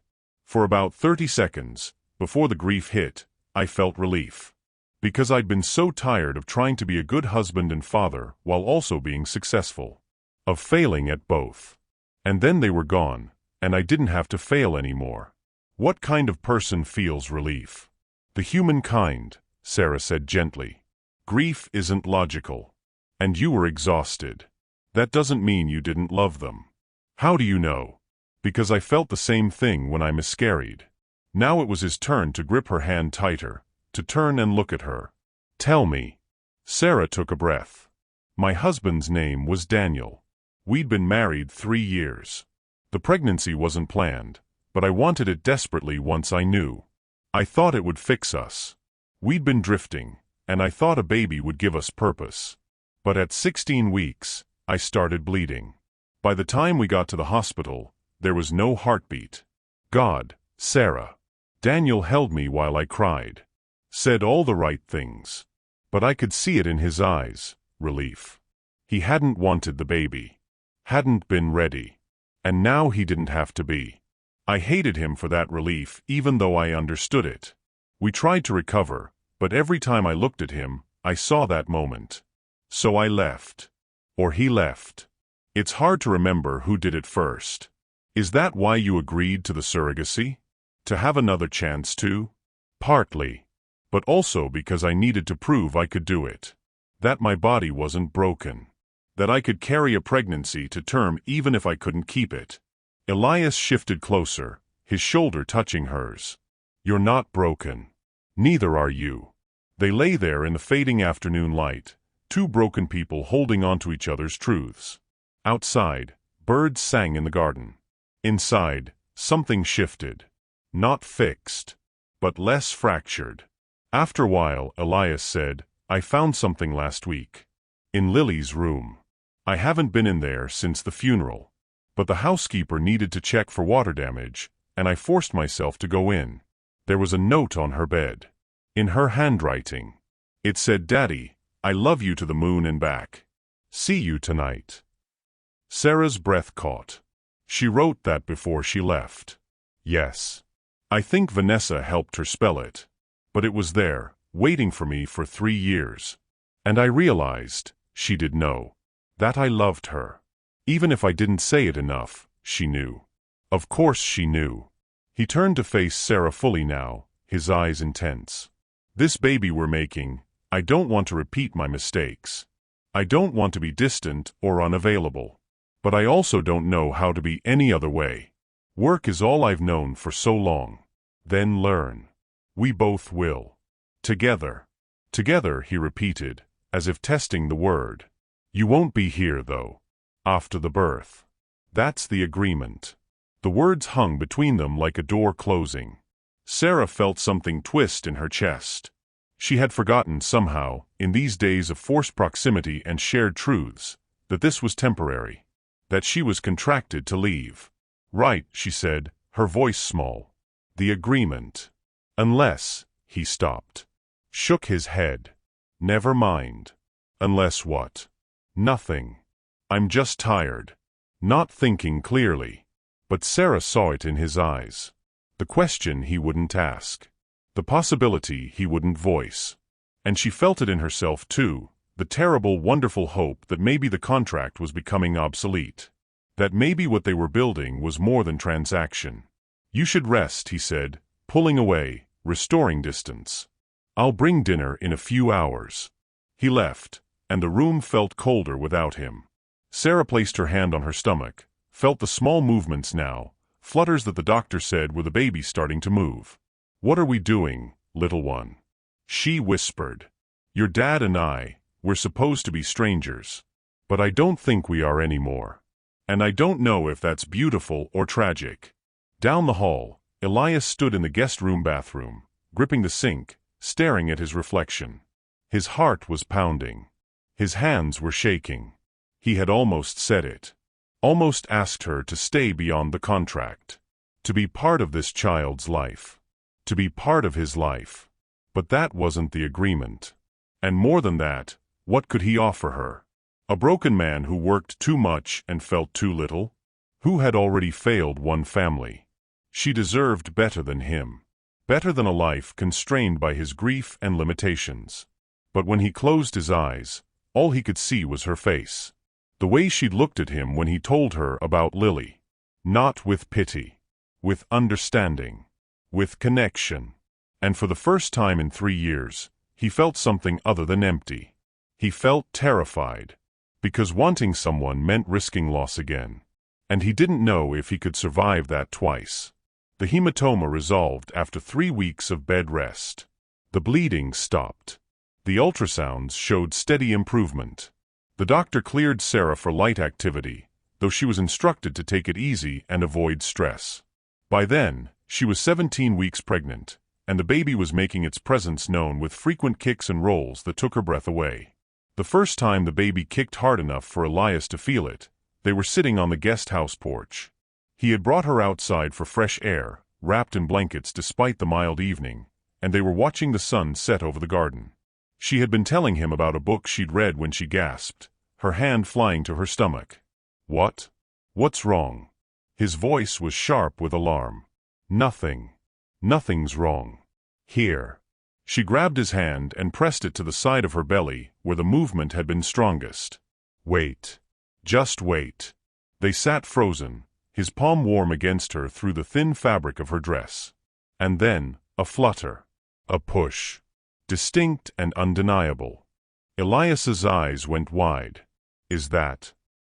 For about 30 seconds, before the grief hit, I felt relief. Because I'd been so tired of trying to be a good husband and father while also being successful. Of failing at both. And then they were gone, and I didn't have to fail anymore. What kind of person feels relief? The human kind, Sera said gently. Grief isn't logical. And you were exhausted. That doesn't mean you didn't love them. How do you know? Because I felt the same thing when I miscarried. Now it was his turn to grip her hand tighter, to turn and look at her. Tell me. Sera took a breath. My husband's name was Daniel. We'd been married 3 years. The pregnancy wasn't planned, but I wanted it desperately once I knew. I thought it would fix us. We'd been drifting, and I thought a baby would give us purpose. But at 16 weeks, I started bleeding. By the time we got to the hospital, there was no heartbeat. God, Sera. Daniel held me while I cried. Said all the right things. But I could see it in his eyes, relief. He hadn't wanted the baby. Hadn't been ready. And now he didn't have to be. I hated him for that relief, even though I understood it. We tried to recover, but every time I looked at him, I saw that moment. So I left. Or he left. It's hard to remember who did it first. Is that why you agreed to the surrogacy? To have another chance to? Partly. But also because I needed to prove I could do it. That my body wasn't broken. That I could carry a pregnancy to term even if I couldn't keep it. Elias shifted closer, his shoulder touching hers. You're not broken. Neither are you. They lay there in the fading afternoon light, two broken people holding on to each other's truths. Outside, birds sang in the garden. Inside, something shifted. Not fixed, but less fractured. After a while, Elias said, I found something last week. In Lily's room. I haven't been in there since the funeral. But the housekeeper needed to check for water damage, and I forced myself to go in. There was a note on her bed. In her handwriting. It said, Daddy, I love you to the moon and back. See you tonight. Sera's breath caught. She wrote that before she left. Yes. I think Vanessa helped her spell it. But it was there, waiting for me for 3 years. And I realized, she did know, that I loved her. Even if I didn't say it enough, she knew. Of course she knew. He turned to face Sera fully now, his eyes intense. This baby we're making, I don't want to repeat my mistakes. I don't want to be distant or unavailable. But I also don't know how to be any other way. Work is all I've known for so long. Then learn. We both will. Together. Together, he repeated, as if testing the word. You won't be here, though. After the birth. That's the agreement. The words hung between them like a door closing. Sera felt something twist in her chest. She had forgotten somehow, in these days of forced proximity and shared truths, that this was temporary. That she was contracted to leave. Right, she said, her voice small. The agreement. Unless, he stopped. Shook his head. Never mind. Unless what? Nothing. I'm just tired. Not thinking clearly. But Sera saw it in his eyes. The question he wouldn't ask. The possibility he wouldn't voice. And she felt it in herself too, the terrible, wonderful hope that maybe the contract was becoming obsolete. That maybe what they were building was more than transaction. You should rest, he said, pulling away, restoring distance. I'll bring dinner in a few hours. He left, and the room felt colder without him. Sera placed her hand on her stomach, felt the small movements now, flutters that the doctor said were the baby starting to move. What are we doing, little one? She whispered. Your dad and I, we're supposed to be strangers. But I don't think we are anymore. And I don't know if that's beautiful or tragic. Down the hall, Elias stood in the guest room bathroom, gripping the sink, staring at his reflection. His heart was pounding. His hands were shaking. He had almost said it. Almost asked her to stay beyond the contract. To be part of this child's life. To be part of his life. But that wasn't the agreement. And more than that, what could he offer her? A broken man who worked too much and felt too little? Who had already failed one family? She deserved better than him. Better than a life constrained by his grief and limitations. But when he closed his eyes, all he could see was her face. The way she'd looked at him when he told her about Lily. Not with pity. With understanding. With connection. And for the first time in 3 years, he felt something other than empty. He felt terrified. Because wanting someone meant risking loss again. And he didn't know if he could survive that twice. The hematoma resolved after 3 weeks of bed rest. The bleeding stopped. The ultrasounds showed steady improvement. The doctor cleared Sera for light activity, though she was instructed to take it easy and avoid stress. By then, she was 17 weeks pregnant, and the baby was making its presence known with frequent kicks and rolls that took her breath away. The first time the baby kicked hard enough for Elias to feel it, they were sitting on the guest house porch. He had brought her outside for fresh air, wrapped in blankets despite the mild evening, and they were watching the sun set over the garden. She had been telling him about a book she'd read when she gasped, her hand flying to her stomach. "What? What's wrong?" His voice was sharp with alarm. "Nothing. Nothing's wrong. Here." She grabbed his hand and pressed it to the side of her belly, where the movement had been strongest. "Wait. Just wait." They sat frozen, his palm warm against her through the thin fabric of her dress. And then, a flutter. A push. Distinct and undeniable. Elias's eyes went wide.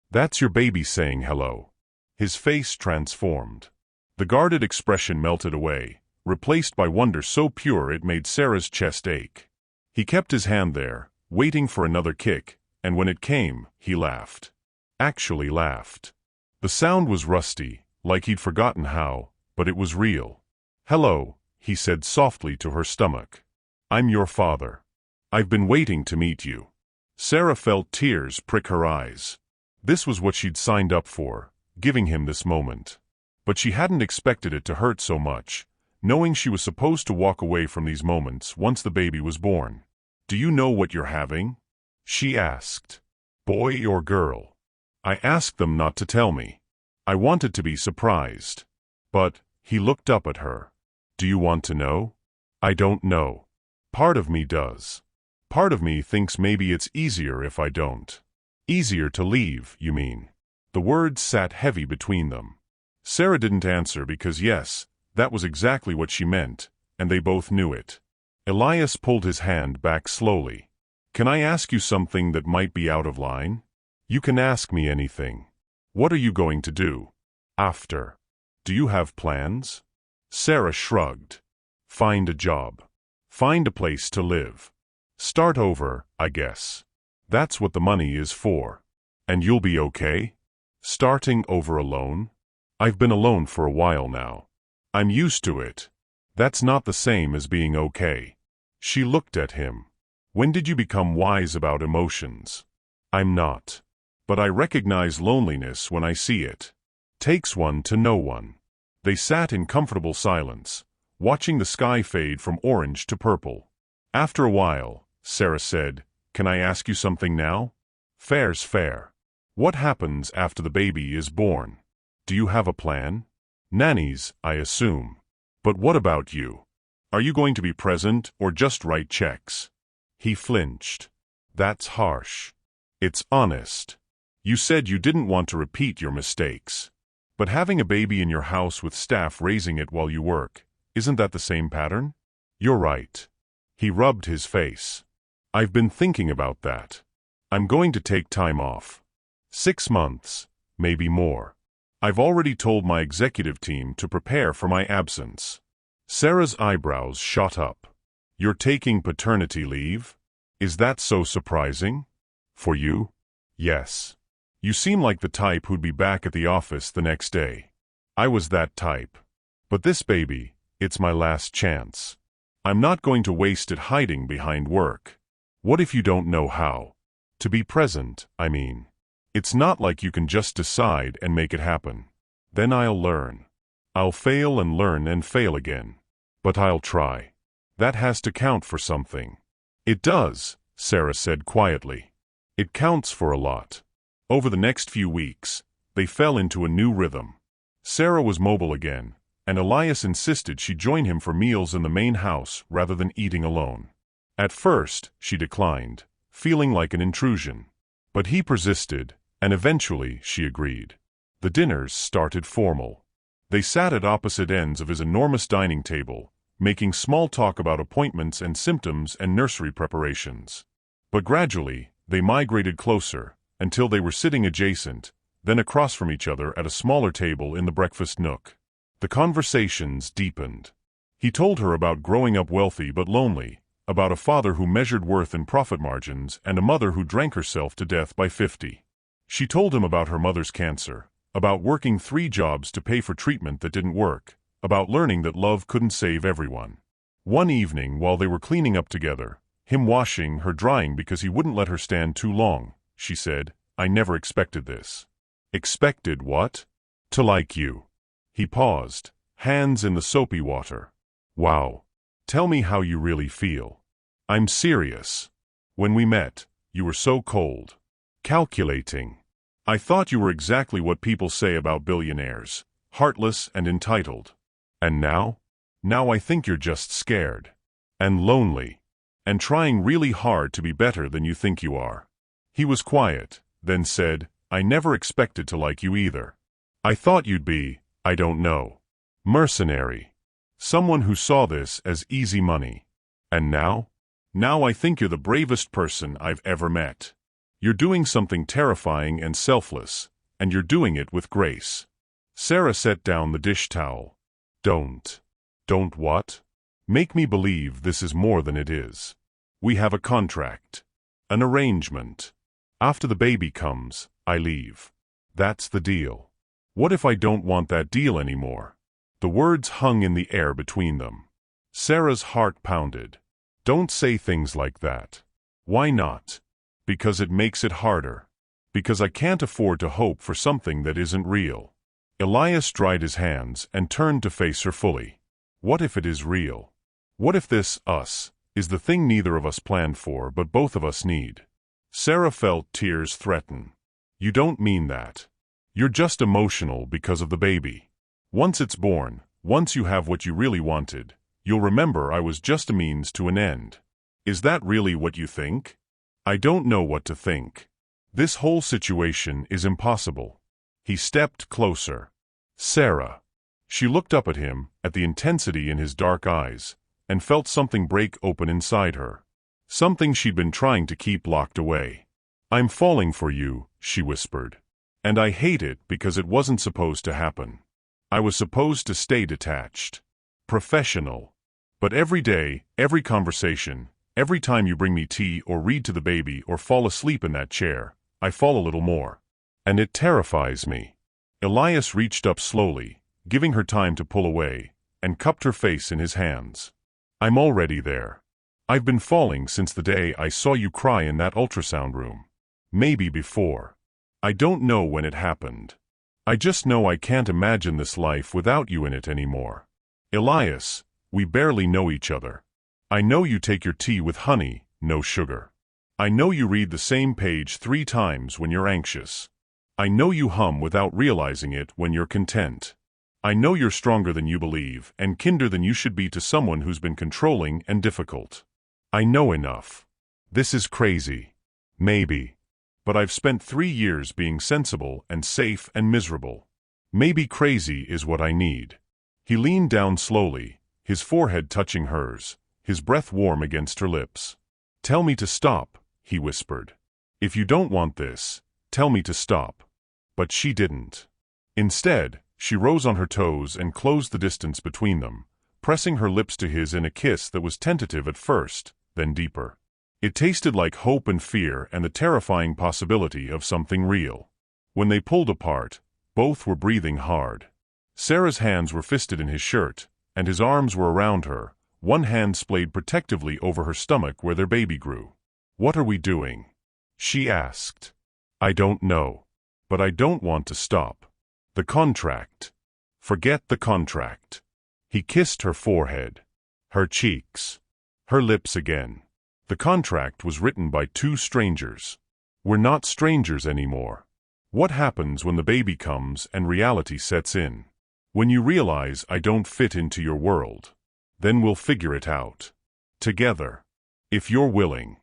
That's your baby saying hello." His face transformed. The guarded expression melted away, replaced by wonder so pure it made Sera's chest ache. He kept his hand there, waiting for another kick, and when it came, he laughed. Actually laughed. The sound was rusty, like he'd forgotten how, but it was real. "Hello," he said softly to her stomach. "I'm your father. I've been waiting to meet you." Sera felt tears prick her eyes. This was what she'd signed up for, giving him this moment. But she hadn't expected it to hurt so much, knowing she was supposed to walk away from these moments once the baby was born. "Do you know what you're having?" she asked. "Boy or girl?" "I asked them not to tell me. I wanted to be surprised." "But," he looked up at her. "Do you want to know?" "I don't know. Part of me does. Part of me thinks maybe it's easier if I don't." "Easier to leave, you mean?" The words sat heavy between them. Sera didn't answer because yes, that was exactly what she meant, and they both knew it. Elias pulled his hand back slowly. "Can I ask you something that might be out of line?" "You can ask me anything." "What are you going to do after? Do you have plans?" Sera shrugged. "Find a job. Find a place to live. Start over, I guess. That's what the money is for. And you'll be okay? Starting over alone? I've been alone for a while now. I'm used to it. That's not the same as being okay." She looked at him. "When did you become wise about emotions?" "I'm not. But I recognize loneliness when I see it. Takes one to know one." They sat in comfortable silence, watching the sky fade from orange to purple. After a while, Sera said, "Can I ask you something now?" "Fair's fair. What happens after the baby is born? Do you have a plan? Nannies, I assume. But what about you? Are you going to be present or just write checks?" He flinched. "That's harsh. It's honest. You said you didn't want to repeat your mistakes. But having a baby in your house with staff raising it while you work, isn't that the same pattern?" "You're right." He rubbed his face. "I've been thinking about that. I'm going to take time off. 6 months, maybe more. I've already told my executive team to prepare for my absence." Sera's eyebrows shot up. "You're taking paternity leave? Is that so surprising? For you?" "Yes. You seem like the type who'd be back at the office the next day." "I was that type. But this baby, it's my last chance. I'm not going to waste it hiding behind work. What if you don't know how? To be present, I mean. It's not like you can just decide and make it happen. Then I'll learn. I'll fail and learn and fail again. But I'll try. That has to count for something." "It does," Sera said quietly. "It counts for a lot." Over the next few weeks, they fell into a new rhythm. Sera was mobile again, and Elias insisted she join him for meals in the main house rather than eating alone. At first, she declined, feeling like an intrusion. But he persisted, and eventually she agreed. The dinners started formal. They sat at opposite ends of his enormous dining table, making small talk about appointments and symptoms and nursery preparations. But gradually, they migrated closer, until they were sitting adjacent, then across from each other at a smaller table in the breakfast nook. The conversations deepened. He told her about growing up wealthy but lonely, about a father who measured worth in profit margins and a mother who drank herself to death by 50. She told him about her mother's cancer, about working 3 jobs to pay for treatment that didn't work, about learning that love couldn't save everyone. One evening, while they were cleaning up together, him washing, her drying because he wouldn't let her stand too long, she said, "I never expected this." "Expected what?" "To like you." He paused, hands in the soapy water. "Wow. Tell me how you really feel." "I'm serious. When we met, you were so cold. Calculating. I thought you were exactly what people say about billionaires, heartless and entitled. And now? Now I think you're just scared. And lonely. And trying really hard to be better than you think you are." He was quiet, then said, "I never expected to like you either. I thought you'd be, I don't know, mercenary. Someone who saw this as easy money. And now? Now I think you're the bravest person I've ever met. You're doing something terrifying and selfless, and you're doing it with grace." Sera set down the dish towel. "Don't. Don't what? Make me believe this is more than it is. We have a contract. An arrangement. After the baby comes, I leave. That's the deal. What if I don't want that deal anymore?" The words hung in the air between them. Sera's heart pounded. "Don't say things like that." "Why not?" "Because it makes it harder. Because I can't afford to hope for something that isn't real." Elias dried his hands and turned to face her fully. "What if it is real? What if this, us, is the thing neither of us planned for but both of us need?" Sera felt tears threaten. "You don't mean that. You're just emotional because of the baby. Once it's born, once you have what you really wanted, you'll remember I was just a means to an end. Is that really what you think?" "I don't know what to think. This whole situation is impossible." He stepped closer. "Sera." She looked up at him, at the intensity in his dark eyes, and felt something break open inside her. Something she'd been trying to keep locked away. "I'm falling for you," she whispered. "And I hate it because it wasn't supposed to happen. I was supposed to stay detached. Professional. But every day, every conversation, every time you bring me tea or read to the baby or fall asleep in that chair, I fall a little more. And it terrifies me." Elias reached up slowly, giving her time to pull away, and cupped her face in his hands. "I'm already there. I've been falling since the day I saw you cry in that ultrasound room. Maybe before. I don't know when it happened. I just know I can't imagine this life without you in it anymore. Elias, we barely know each other. I know you take your tea with honey, no sugar. I know you read the same page 3 times when you're anxious. I know you hum without realizing it when you're content. I know you're stronger than you believe and kinder than you should be to someone who's been controlling and difficult. I know enough. This is crazy. Maybe. But I've spent 3 years being sensible and safe and miserable. Maybe crazy is what I need." He leaned down slowly, his forehead touching hers, his breath warm against her lips. "Tell me to stop," he whispered. "If you don't want this, tell me to stop." But she didn't. Instead, she rose on her toes and closed the distance between them, pressing her lips to his in a kiss that was tentative at first, then deeper. It tasted like hope and fear and the terrifying possibility of something real. When they pulled apart, both were breathing hard. Sera's hands were fisted in his shirt, and his arms were around her, one hand splayed protectively over her stomach where their baby grew. "What are we doing?" she asked. "I don't know. But I don't want to stop. The contract. Forget the contract." He kissed her forehead, her cheeks, her lips again. The contract was written by 2 strangers. We're not strangers anymore. What happens when the baby comes and reality sets in? When you realize I don't fit into your world. Then we'll figure it out. Together. If you're willing.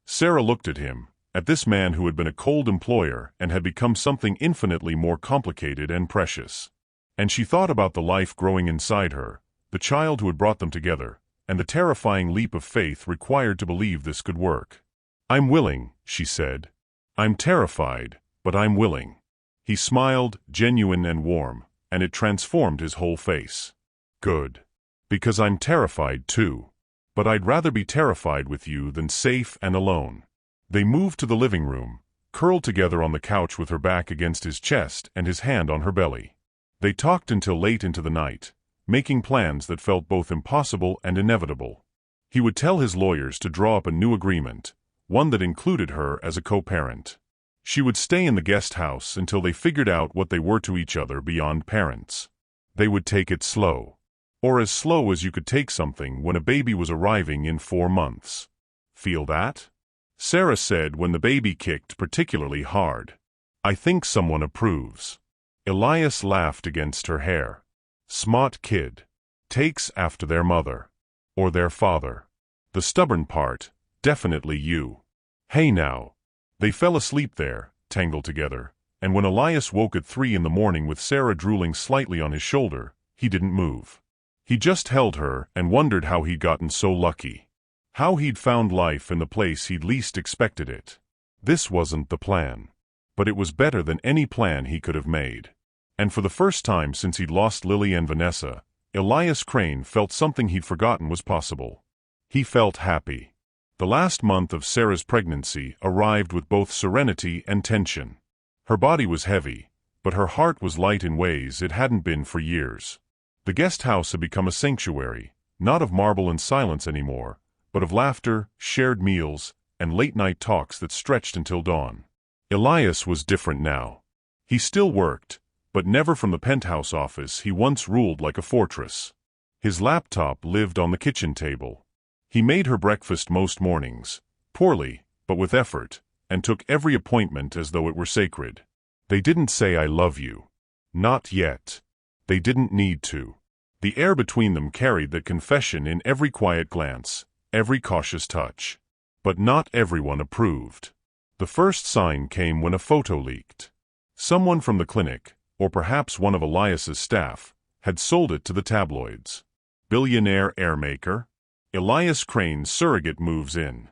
Sera looked at him, at this man who had been a cold employer and had become something infinitely more complicated and precious. And she thought about the life growing inside her, the child who had brought them together, and the terrifying leap of faith required to believe this could work. "I'm willing," she said. "I'm terrified, but I'm willing." He smiled, genuine and warm, and it transformed his whole face. "Good. Because I'm terrified too. But I'd rather be terrified with you than safe and alone." They moved to the living room, curled together on the couch with her back against his chest and his hand on her belly. They talked until late into the night, making plans that felt both impossible and inevitable. He would tell his lawyers to draw up a new agreement, one that included her as a co-parent. She would stay in the guest house until they figured out what they were to each other beyond parents. They would take it slow. Or as slow as you could take something when a baby was arriving in 4 months. "Feel that?" Sera said when the baby kicked particularly hard. "I think someone approves." Elias laughed against her hair. "Smart kid. Takes after their mother. Or their father. The stubborn part, definitely you. Hey now." They fell asleep there, tangled together, and when Elias woke at 3 in the morning with Sera drooling slightly on his shoulder, he didn't move. He just held her and wondered how he'd gotten so lucky. How he'd found life in the place he'd least expected it. This wasn't the plan. But it was better than any plan he could have made. And for the first time since he'd lost Lily and Vanessa, Elias Crane felt something he'd forgotten was possible. He felt happy. The last month of Sera's pregnancy arrived with both serenity and tension. Her body was heavy, but her heart was light in ways it hadn't been for years. The guest house had become a sanctuary, not of marble and silence anymore, but of laughter, shared meals, and late-night talks that stretched until dawn. Elias was different now. He still worked, but never from the penthouse office he once ruled like a fortress. His laptop lived on the kitchen table. He made her breakfast most mornings, poorly, but with effort, and took every appointment as though it were sacred. They didn't say "I love you." Not yet. They didn't need to. The air between them carried that confession in every quiet glance, every cautious touch. But not everyone approved. The first sign came when a photo leaked. Someone from the clinic, or perhaps one of Elias's staff, had sold it to the tabloids. Billionaire airmaker? Elias Crane's surrogate moves in.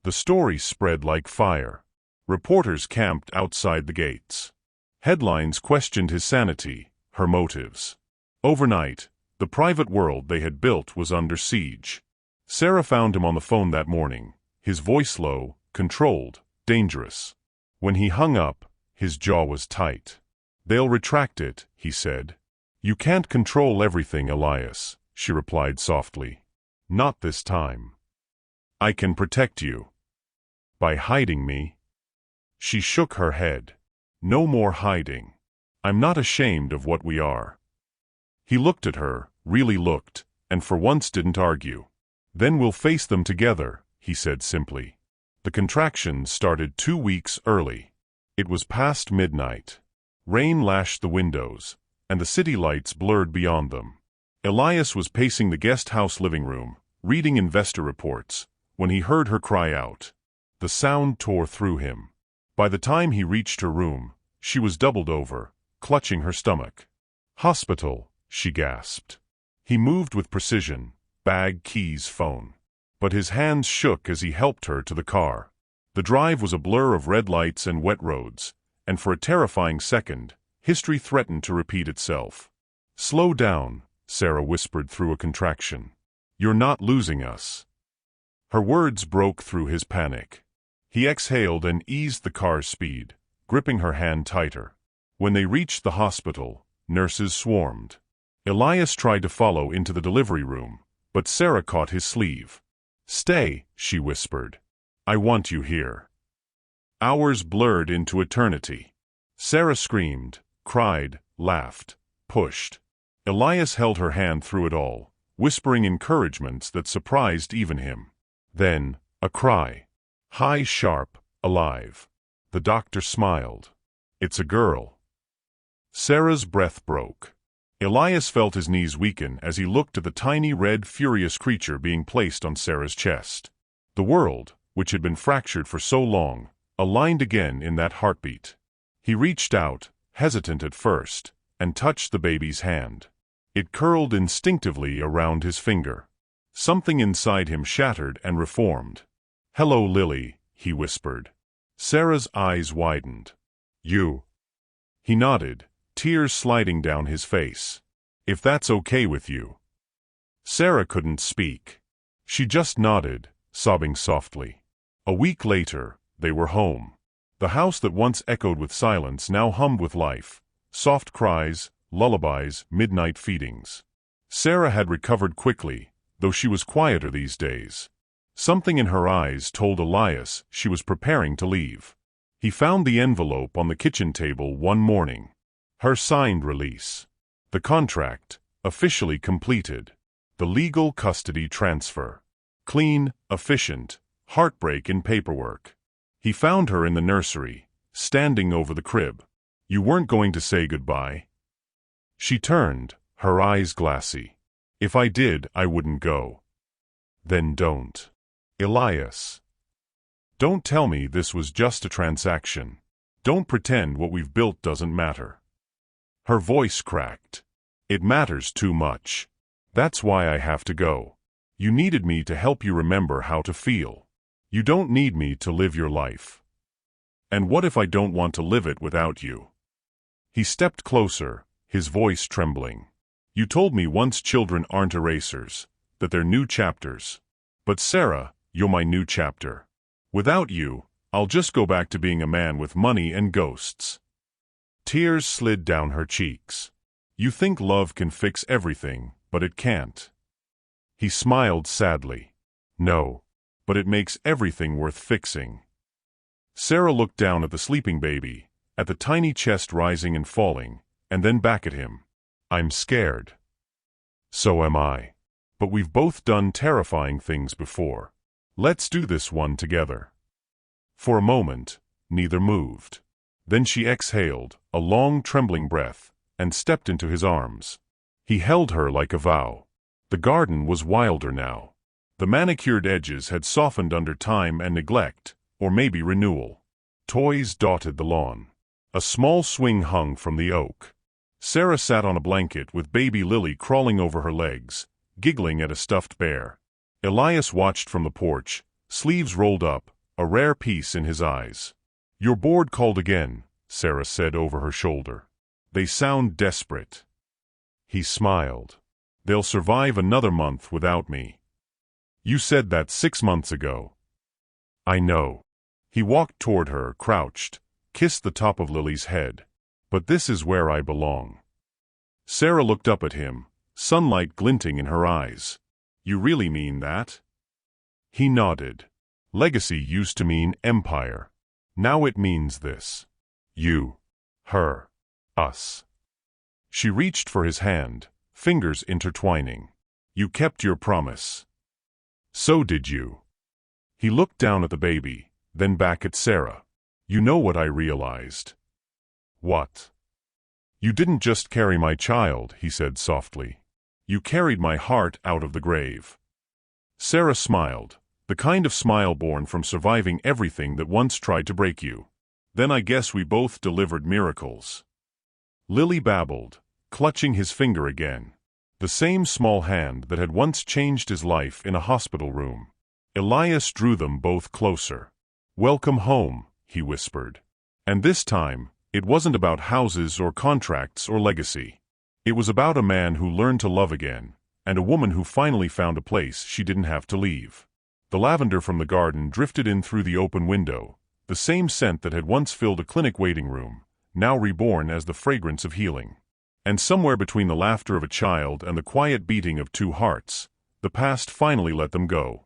The story spread like fire. Reporters camped outside the gates. Headlines questioned his sanity, her motives. Overnight, the private world they had built was under siege. Sera found him on the phone that morning, his voice low, controlled, dangerous. When he hung up, his jaw was tight. "They'll retract it," he said. "You can't control everything, Elias," she replied softly. "Not this time." "I can protect you." "By hiding me?" She shook her head. "No more hiding. I'm not ashamed of what we are." He looked at her, really looked, and for once didn't argue. "Then we'll face them together," he said simply. The contractions started 2 weeks early. It was past midnight. Rain lashed the windows, and the city lights blurred beyond them. Elias was pacing the guest house living room, reading investor reports, when he heard her cry out. The sound tore through him. By the time he reached her room, she was doubled over, clutching her stomach. "Hospital," she gasped. He moved with precision, bag, keys, phone. But his hands shook as he helped her to the car. The drive was a blur of red lights and wet roads, and for a terrifying second, history threatened to repeat itself. "Slow down," Sera whispered through a contraction. "You're not losing us." Her words broke through his panic. He exhaled and eased the car's speed, gripping her hand tighter. When they reached the hospital, nurses swarmed. Elias tried to follow into the delivery room, but Sera caught his sleeve. "Stay," she whispered. "I want you here." Hours blurred into eternity. Sera screamed, cried, laughed, pushed. Elias held her hand through it all, whispering encouragements that surprised even him. Then, a cry. High, sharp, alive. The doctor smiled. "It's a girl." Sera's breath broke. Elias felt his knees weaken as he looked at the tiny red, furious creature being placed on Sera's chest. The world, which had been fractured for so long, aligned again in that heartbeat. He reached out, hesitant at first, and touched the baby's hand. It curled instinctively around his finger. Something inside him shattered and reformed. "Hello, Lily," he whispered. Sera's eyes widened. "You?" He nodded, tears sliding down his face. "If that's okay with you." Sera couldn't speak. She just nodded, sobbing softly. A week later, they were home. The house that once echoed with silence now hummed with life. Soft cries, lullabies, midnight feedings. Sera had recovered quickly, though she was quieter these days. Something in her eyes told Elias she was preparing to leave. He found the envelope on the kitchen table one morning. Her signed release. The contract, officially completed. The legal custody transfer. Clean, efficient, heartbreak in paperwork. He found her in the nursery, standing over the crib. "You weren't going to say goodbye?" She turned, her eyes glassy. "If I did, I wouldn't go." "Then don't." "Elias. Don't tell me this was just a transaction. Don't pretend what we've built doesn't matter." Her voice cracked. "It matters too much. That's why I have to go. You needed me to help you remember how to feel. You don't need me to live your life. And what if I don't want to live it without you?" He stepped closer, his voice trembling. "You told me once children aren't erasers, that they're new chapters. But Sera, you're my new chapter. Without you, I'll just go back to being a man with money and ghosts." Tears slid down her cheeks. "You think love can fix everything, but it can't." He smiled sadly. "No, but it makes everything worth fixing." Sera looked down at the sleeping baby, at the tiny chest rising and falling, and then back at him. "I'm scared." "So am I. But we've both done terrifying things before. Let's do this one together." For a moment, neither moved. Then she exhaled, a long trembling breath, and stepped into his arms. He held her like a vow. The garden was wilder now. The manicured edges had softened under time and neglect, or maybe renewal. Toys dotted the lawn. A small swing hung from the oak. Sera sat on a blanket with baby Lily crawling over her legs, giggling at a stuffed bear. Elias watched from the porch, sleeves rolled up, a rare peace in his eyes. "Your board called again," Sera said over her shoulder. "They sound desperate." He smiled. "They'll survive another month without me." "You said that 6 months ago." "I know." He walked toward her, crouched, kissed the top of Lily's head. "But this is where I belong." Sera looked up at him, sunlight glinting in her eyes. "You really mean that?" He nodded. "Legacy used to mean empire. Now it means this. You, her, us." She reached for his hand, fingers intertwining. "You kept your promise." "So did you." He looked down at the baby, then back at Sera. "You know what I realized." "What?" "You didn't just carry my child," he said softly. "You carried my heart out of the grave." Sera smiled, the kind of smile born from surviving everything that once tried to break you. "Then I guess we both delivered miracles." Lily babbled, clutching his finger again. The same small hand that had once changed his life in a hospital room. Elias drew them both closer. "Welcome home," he whispered. And this time, it wasn't about houses or contracts or legacy. It was about a man who learned to love again, and a woman who finally found a place she didn't have to leave. The lavender from the garden drifted in through the open window, the same scent that had once filled a clinic waiting room, now reborn as the fragrance of healing. And somewhere between the laughter of a child and the quiet beating of two hearts, the past finally let them go.